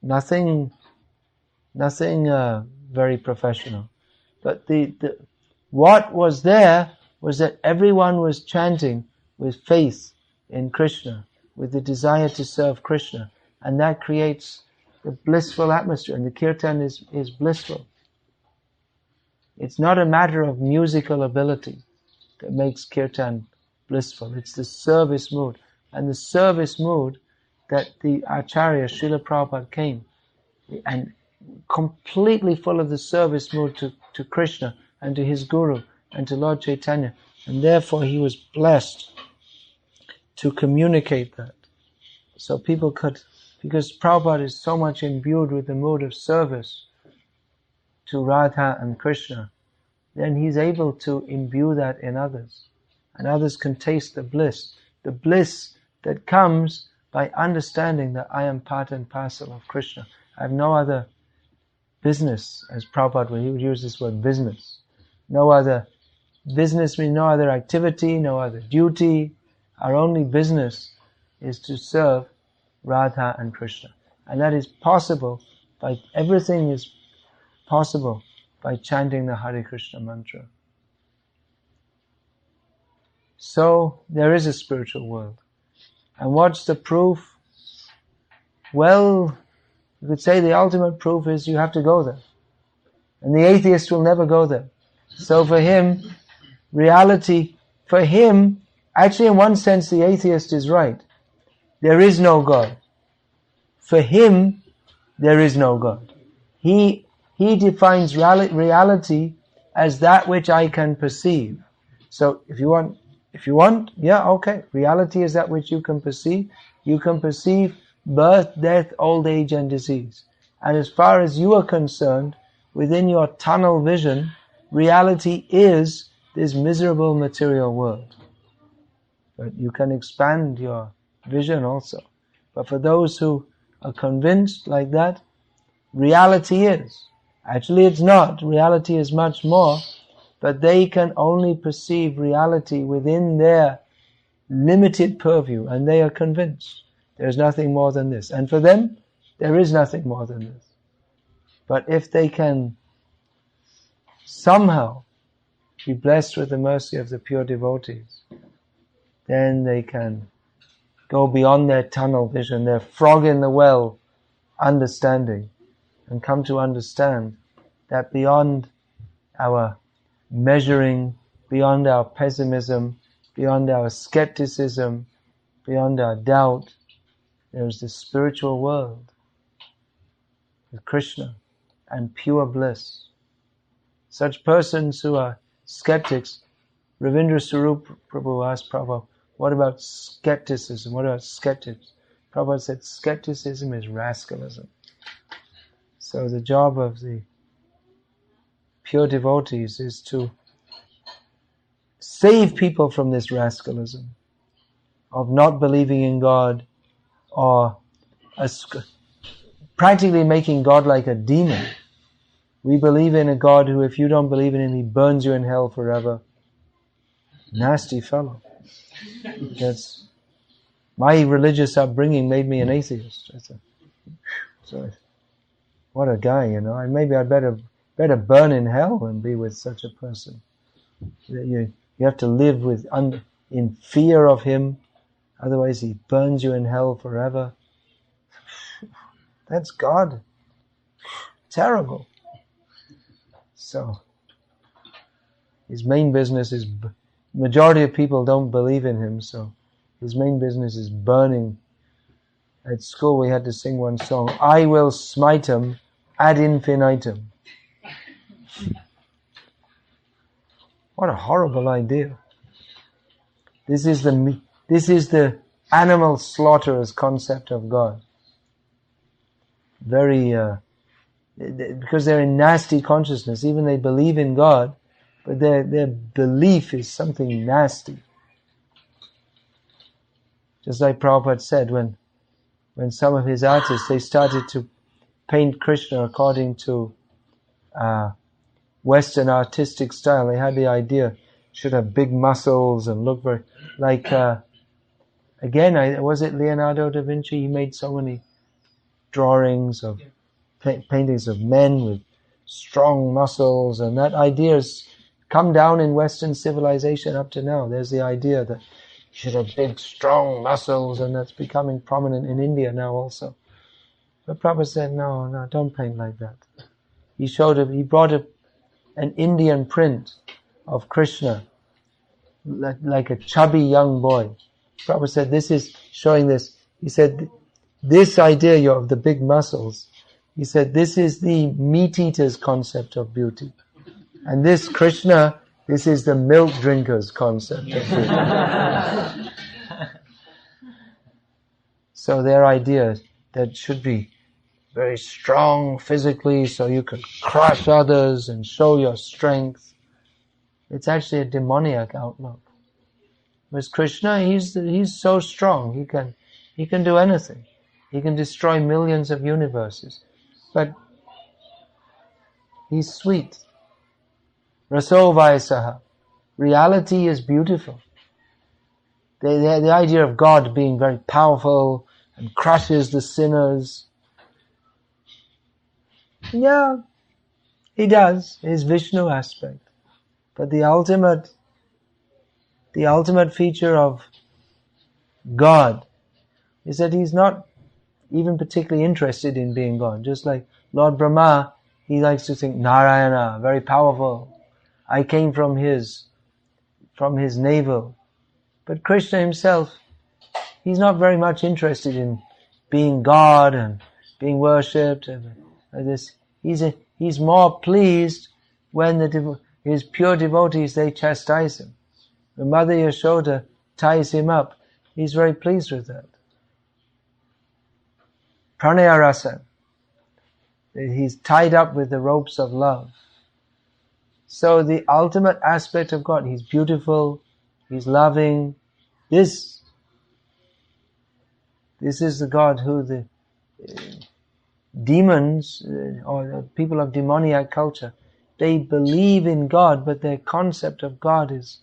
Nothing very professional. But what was there was that everyone was chanting with faith in Krishna, with the desire to serve Krishna, and that creates the blissful atmosphere, and the kirtan is blissful. It's not a matter of musical ability that makes kirtan blissful. It's the service mood. And the service mood that the Acharya, Srila Prabhupada, came, and completely full of the service mood to Krishna and to his Guru and to Lord Chaitanya. And therefore he was blessed to communicate that. So people could, because Prabhupada is so much imbued with the mood of service to Radha and Krishna, then he's able to imbue that in others. And others can taste the bliss that comes by understanding that I am part and parcel of Krishna. I have no other business, as Prabhupada he would use this word business. No other business means no other activity, no other duty. Our only business is to serve Radha and Krishna. And that is possible everything is possible by chanting the Hare Krishna mantra. So there is a spiritual world. And what's the proof? Well, you could say the ultimate proof is you have to go there. And the atheist will never go there. So for him, reality, actually in one sense the atheist is right. There is no God. For him, there is no God. He defines reality as that which I can perceive. So if you want, yeah, okay. Reality is that which you can perceive. You can perceive birth, death, old age and disease. And as far as you are concerned, within your tunnel vision, reality is this miserable material world. But you can expand your vision also. But for those who are convinced like that, reality is. Actually it's not. Reality is much more. But they can only perceive reality within their limited purview, and they are convinced there's nothing more than this. And for them, there is nothing more than this. But if they can somehow be blessed with the mercy of the pure devotees, then they can go beyond their tunnel vision, their frog in the well understanding, and come to understand that beyond our measuring, beyond our pessimism, beyond our skepticism, beyond our doubt, there is the spiritual world with Krishna and pure bliss. Such persons who are skeptics, Ravindra Swarup Prabhu asked Prabhupada, what about skepticism? What about skeptics? Prabhupada said skepticism is rascalism. So the job of the pure devotees is to save people from this rascalism of not believing in God, or practically making God like a demon. We believe in a God who, if you don't believe in him, he burns you in hell forever. Nasty fellow. That's my religious upbringing made me an atheist. So, what a guy, Maybe I'd better burn in hell than be with such a person. You have to live in fear of him, otherwise he burns you in hell forever. That's God. Terrible. So, his main business is, majority of people don't believe in him, so his main business is burning. At school we had to sing one song, I will smite him ad infinitum. What a horrible idea. This is the animal slaughterer's concept of God. Very, because they're in nasty consciousness, even they believe in God, but their belief is something nasty. Just like Prabhupada said, when some of his artists, they started to paint Krishna according to Western artistic style, they had the idea should have big muscles and look very like was it Leonardo da Vinci? He made so many drawings of paintings of men with strong muscles, and that idea has come down in Western civilization up to now. There's the idea that you should have big strong muscles, and that's becoming prominent in India now also. But Prabhupada said, no, don't paint like that. He brought an Indian print of Krishna, like a chubby young boy. Prabhupada said, this is showing this. He said, this idea of the big muscles, he said, this is the meat eater's concept of beauty. And this Krishna, this is the milk drinker's concept of beauty. So their idea that should be very strong physically so you can crush others and show your strength. It's actually a demoniac outlook. Whereas Krishna, he's so strong, he can do anything. He can destroy millions of universes. But he's sweet. Raso Vaisaha. Reality is beautiful. The idea of God being very powerful and crushes the sinners. Yeah, he does, his Vishnu aspect. But the ultimate feature of God is that he's not even particularly interested in being God. Just like Lord Brahma, he likes to think, Narayana, very powerful. I came from his navel. But Krishna himself, he's not very much interested in being God and being worshipped and this. He's more pleased when his pure devotees, they chastise him. When Mother Yashoda ties him up, he's very pleased with that. Pranaya rasa. He's tied up with the ropes of love. So the ultimate aspect of God, he's beautiful, he's loving. This This is the God who the demons or the people of demoniac culture, they believe in God, but their concept of God is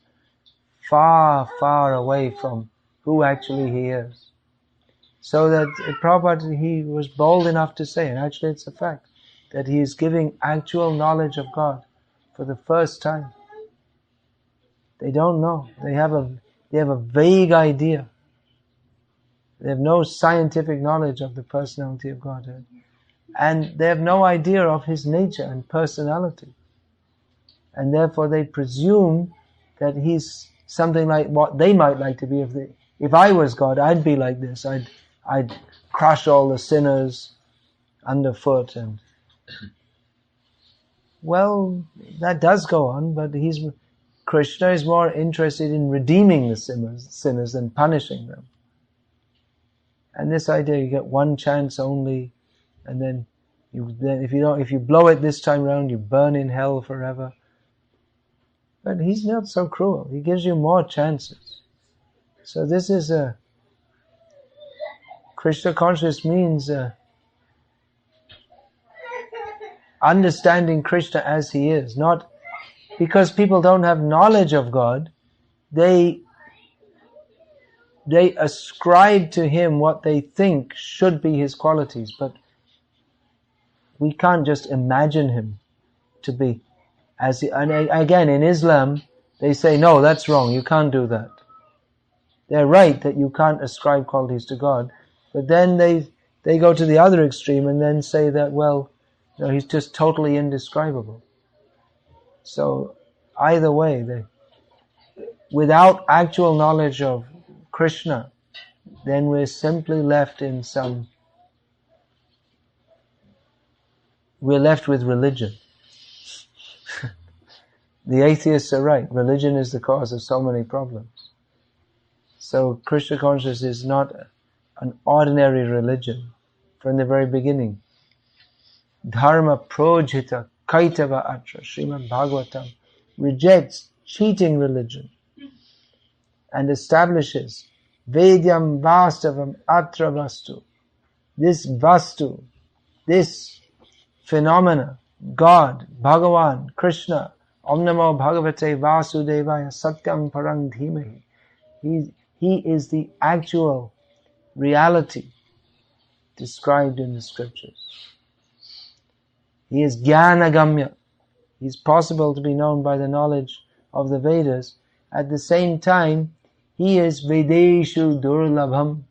far, far away from who actually He is. So that Prabhupada, he was bold enough to say, and actually it's a fact, that he is giving actual knowledge of God for the first time. They don't know. They have a vague idea. They have no scientific knowledge of the personality of God. And they have no idea of His nature and personality. And therefore they presume that He's something like what they might like to be. If I was God, I'd be like this. I'd crush all the sinners underfoot. And well, that does go on, but Krishna is more interested in redeeming the sinners than punishing them. And this idea, you get one chance only, and then if you blow it this time round, you burn in hell forever. But He's not so cruel. He gives you more chances. So this is Krishna conscious means understanding Krishna as He is, not because people don't have knowledge of God. They ascribe to Him what they think should be His qualities, but we can't just imagine Him to be as He. And again, in Islam, they say, no, that's wrong, you can't do that. They're right that you can't ascribe qualities to God, but then they go to the other extreme and then say that, well, no, He's just totally indescribable. So either way, without actual knowledge of Krishna, then we're simply left we're left with religion. The atheists are right. Religion is the cause of so many problems. So Krishna consciousness is not an ordinary religion from the very beginning. Dharma projita kaitava atra, Srimad Bhagavatam rejects cheating religion and establishes Vedyam Vastavam Atra Vastu. This Vastu, this phenomena, God, Bhagavan, Krishna, Om Namo Bhagavate Vasudevaya Satyam Parang Dhimahi. He is the actual reality described in the scriptures. He is Jnanagamya. He is possible to be known by the knowledge of the Vedas. At the same time, He is Vedeshu Durlabham.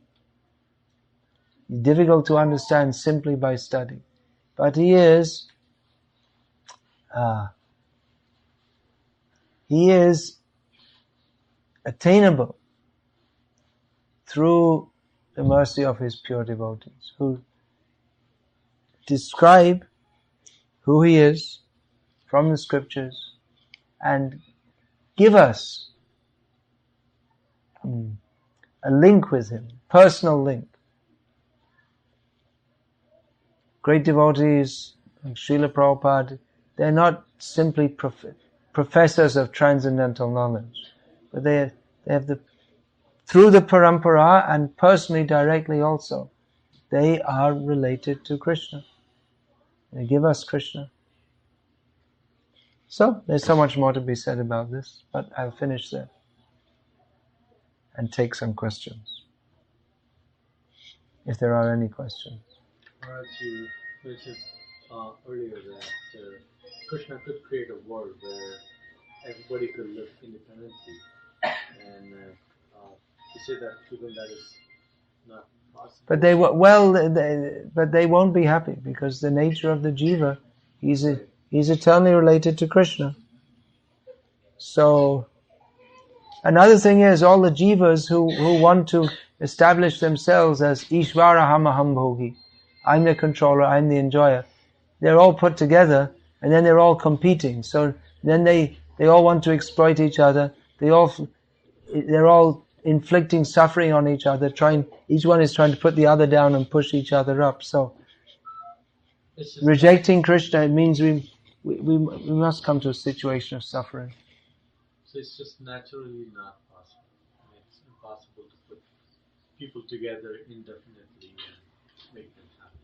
He's difficult to understand simply by study. But He is attainable through the mercy of His pure devotees, who describe who He is from the scriptures and give us a link with Him, personal link. Great devotees like Srila Prabhupada, they're not simply professors of transcendental knowledge, but they have through the parampara and personally, directly also, they are related to Krishna. They give us Krishna. So, there's so much more to be said about this, but I'll finish there and take some questions, if there are any questions. You mentioned earlier that Krishna could create a world where everybody could live independently, and you say that even that is not possible. But they won't be happy because the nature of the jiva, he's eternally related to Krishna. So, another thing is all the jivas who want to establish themselves as Ishvara Hamaham Bhogi, I'm the controller, I'm the enjoyer. They're all put together and then they're all competing. So then they all want to exploit each other. They're all inflicting suffering on each other. Each one is trying to put the other down and push each other up. So rejecting Krishna, it means we must come to a situation of suffering. So it's just naturally not possible. It's impossible to put people together indefinitely and make them happy.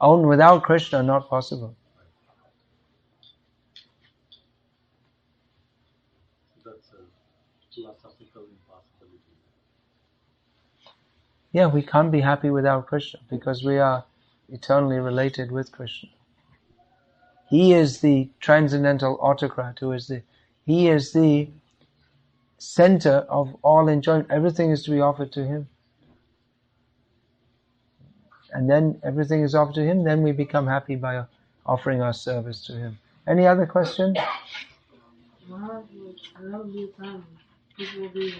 Only without Krishna, not possible. That's a philosophical impossibility. Yeah, we can't be happy without Krishna because we are eternally related with Krishna. He is the transcendental autocrat he is the center of all enjoyment. Everything is to be offered to him. And then everything is offered to him, then we become happy by offering our service to him. Any other question? How will be a time people will be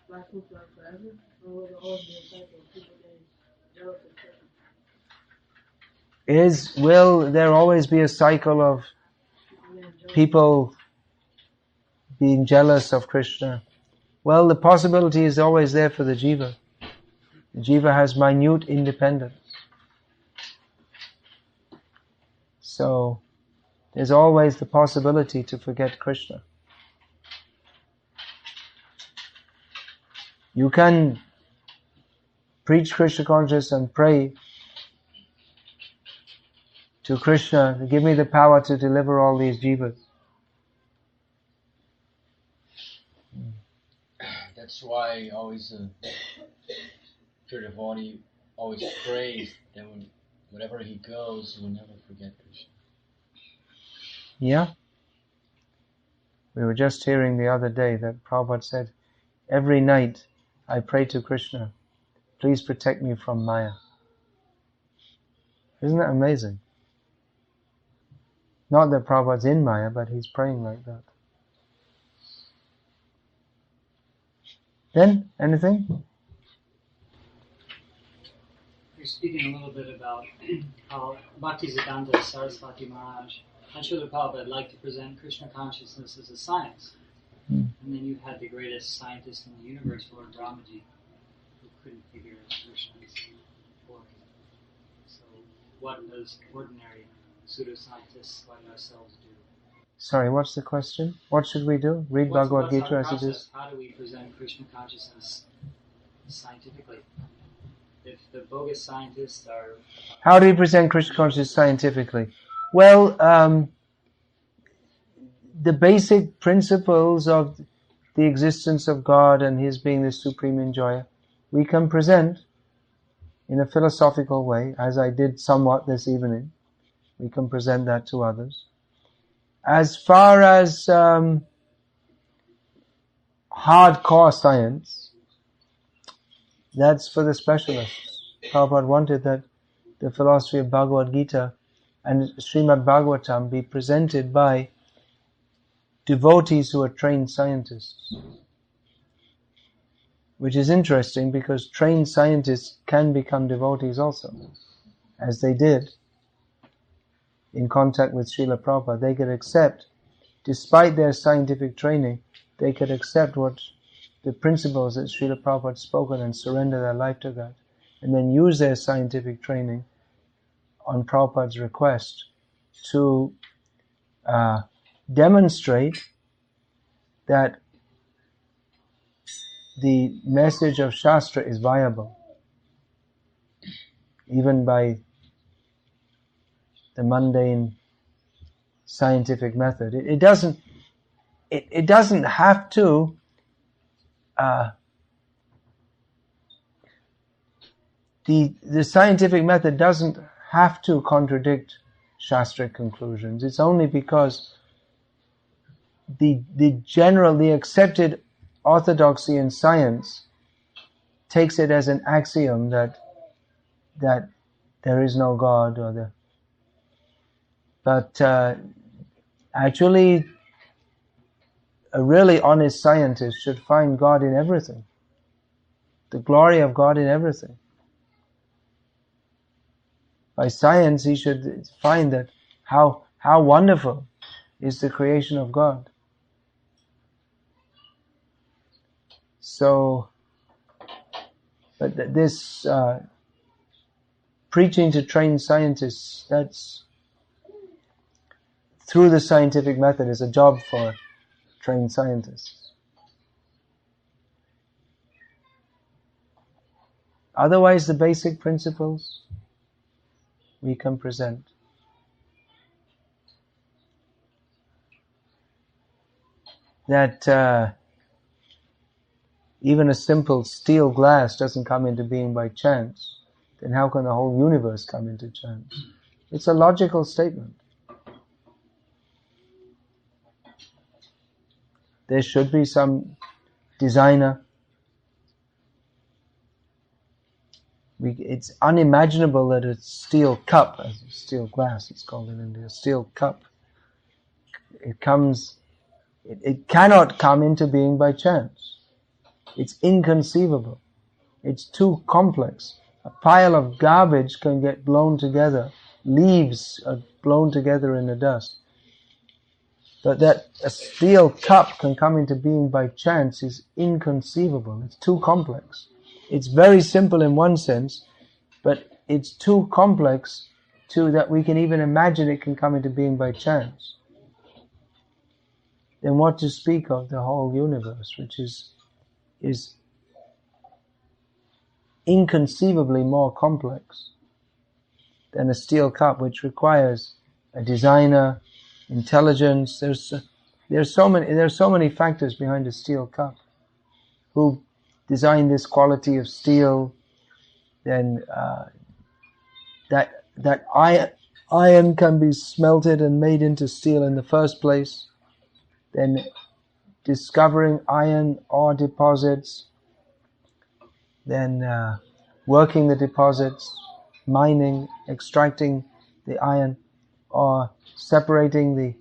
like forever, or will it always be a cycle of people getting jealous of Krishna? Will there always be a cycle of people being jealous of Krishna? Well, the possibility is always there for the jiva. The jiva has minute independence. So, there's always the possibility to forget Krishna. You can preach Krishna consciousness and pray to Krishna, give me the power to deliver all these jivas. That's why always pure devotee always prays that wherever he goes, he will never forget Krishna. Yeah? We were just hearing the other day that Prabhupada said, every night I pray to Krishna, please protect me from Maya. Isn't that amazing? Not that Prabhupada's in Maya, but he's praying like that. Then, anything? You're speaking a little bit about how Bhaktisiddhanta Saraswati Maharaj and Srila Prabhupada like to present Krishna consciousness as a science. And then you had the greatest scientist in the universe, Lord Brahmaji, who couldn't figure Krishna's work. So what does ordinary pseudoscientists like ourselves do? Sorry, what's the question? What should we do? Read Bhagavad-gita as it is? How do we present Krishna consciousness scientifically? If the bogus scientists are... How do we present Krishna consciousness scientifically? Well, the basic principles of the existence of God and His being the supreme enjoyer, we can present in a philosophical way, as I did somewhat this evening. We can present that to others. As far as hardcore science, that's for the specialists. Prabhupada wanted that the philosophy of Bhagavad-gita and Srimad Bhagavatam be presented by devotees who are trained scientists. Which is interesting because trained scientists can become devotees also, as they did in contact with Srila Prabhupada. They could accept, despite their scientific training, they could accept what the principles that Srila Prabhupada had spoken and surrender their life to that, and then use their scientific training on Prabhupada's request to demonstrate that the message of Shastra is viable, even by the mundane scientific method. It doesn't have to the scientific method doesn't have to contradict Shastric conclusions. It's only because the accepted orthodoxy in science takes it as an axiom that there is no God but actually a really honest scientist should find God in everything, the glory of God in everything. By science he should find that how wonderful is the creation of God. So, but this preaching to trained scientists, that's through the scientific method, is a job for trained scientists. Otherwise, the basic principles we can present. That even a simple steel glass doesn't come into being by chance, then how can the whole universe come into chance? It's a logical statement. There should be some designer. It's unimaginable that a steel cup, a steel glass it's called in India, a steel cup, it cannot come into being by chance. It's inconceivable. It's too complex. A pile of garbage can get blown together. Leaves are blown together in the dust. But that a steel cup can come into being by chance is inconceivable. It's too complex. It's very simple in one sense, but it's too complex to that we can even imagine it can come into being by chance. Then what to speak of the whole universe, which is inconceivably more complex than a steel cup, which requires a designer, intelligence. There's so many factors behind a steel cup. Who designed this quality of steel? Then that iron can be smelted and made into steel in the first place. Then discovering iron ore deposits. Then working the deposits, mining, extracting the iron, or separating the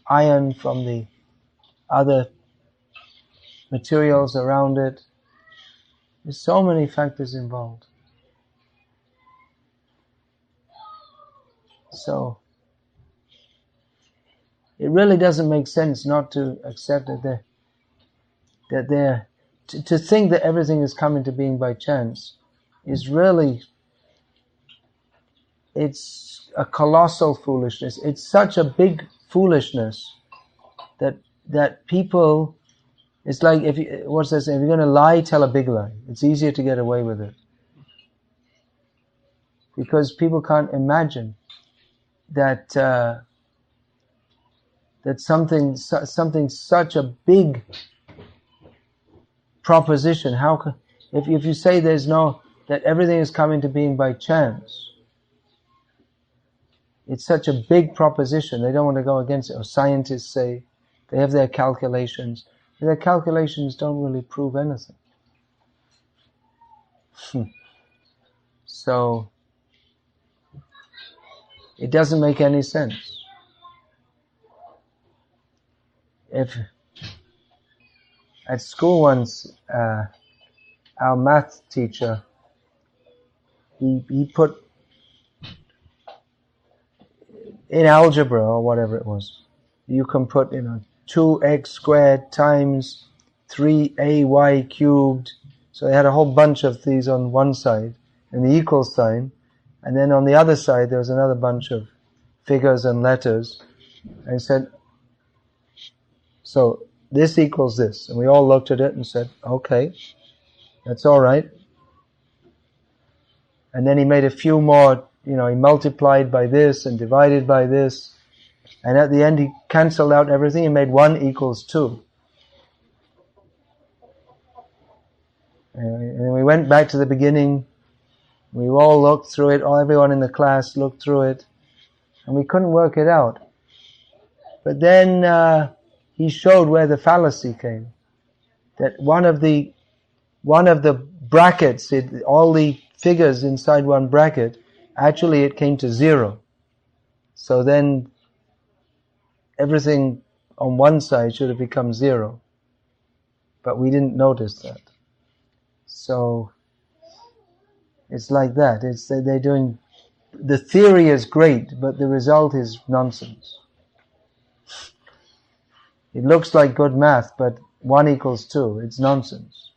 iron from the other materials around it. There's so many factors involved. So it really doesn't make sense not to accept that to think that everything is coming to being by chance is really, it's a colossal foolishness. It's such a big foolishness that people, it's like if you're going to lie, tell a big lie. It's easier to get away with it. Because people can't imagine that something such a big proposition. If you say that everything is coming to being by chance, it's such a big proposition. They don't want to go against it. Or scientists say they have their calculations. Their calculations don't really prove anything. So it doesn't make any sense. If at school once, our math teacher, he put in algebra or whatever it was, you can put 2x squared times 3ay cubed. So they had a whole bunch of these on one side and the equal sign, and then on the other side there was another bunch of figures and letters, and he said, so this equals this. And we all looked at it and said, okay, that's all right. And then he made a few more, he multiplied by this and divided by this. And at the end he cancelled out everything and made 1 equals 2. And we went back to the beginning. We all looked through it. Everyone in the class looked through it. And we couldn't work it out. But then he showed where the fallacy came. That one of the brackets, all the figures inside one bracket, actually it came to 0. So then everything on one side should have become 0. But we didn't notice that. So it's like that. They're doing, the theory is great, but the result is nonsense. It looks like good math, but 1 equals 2. It's nonsense.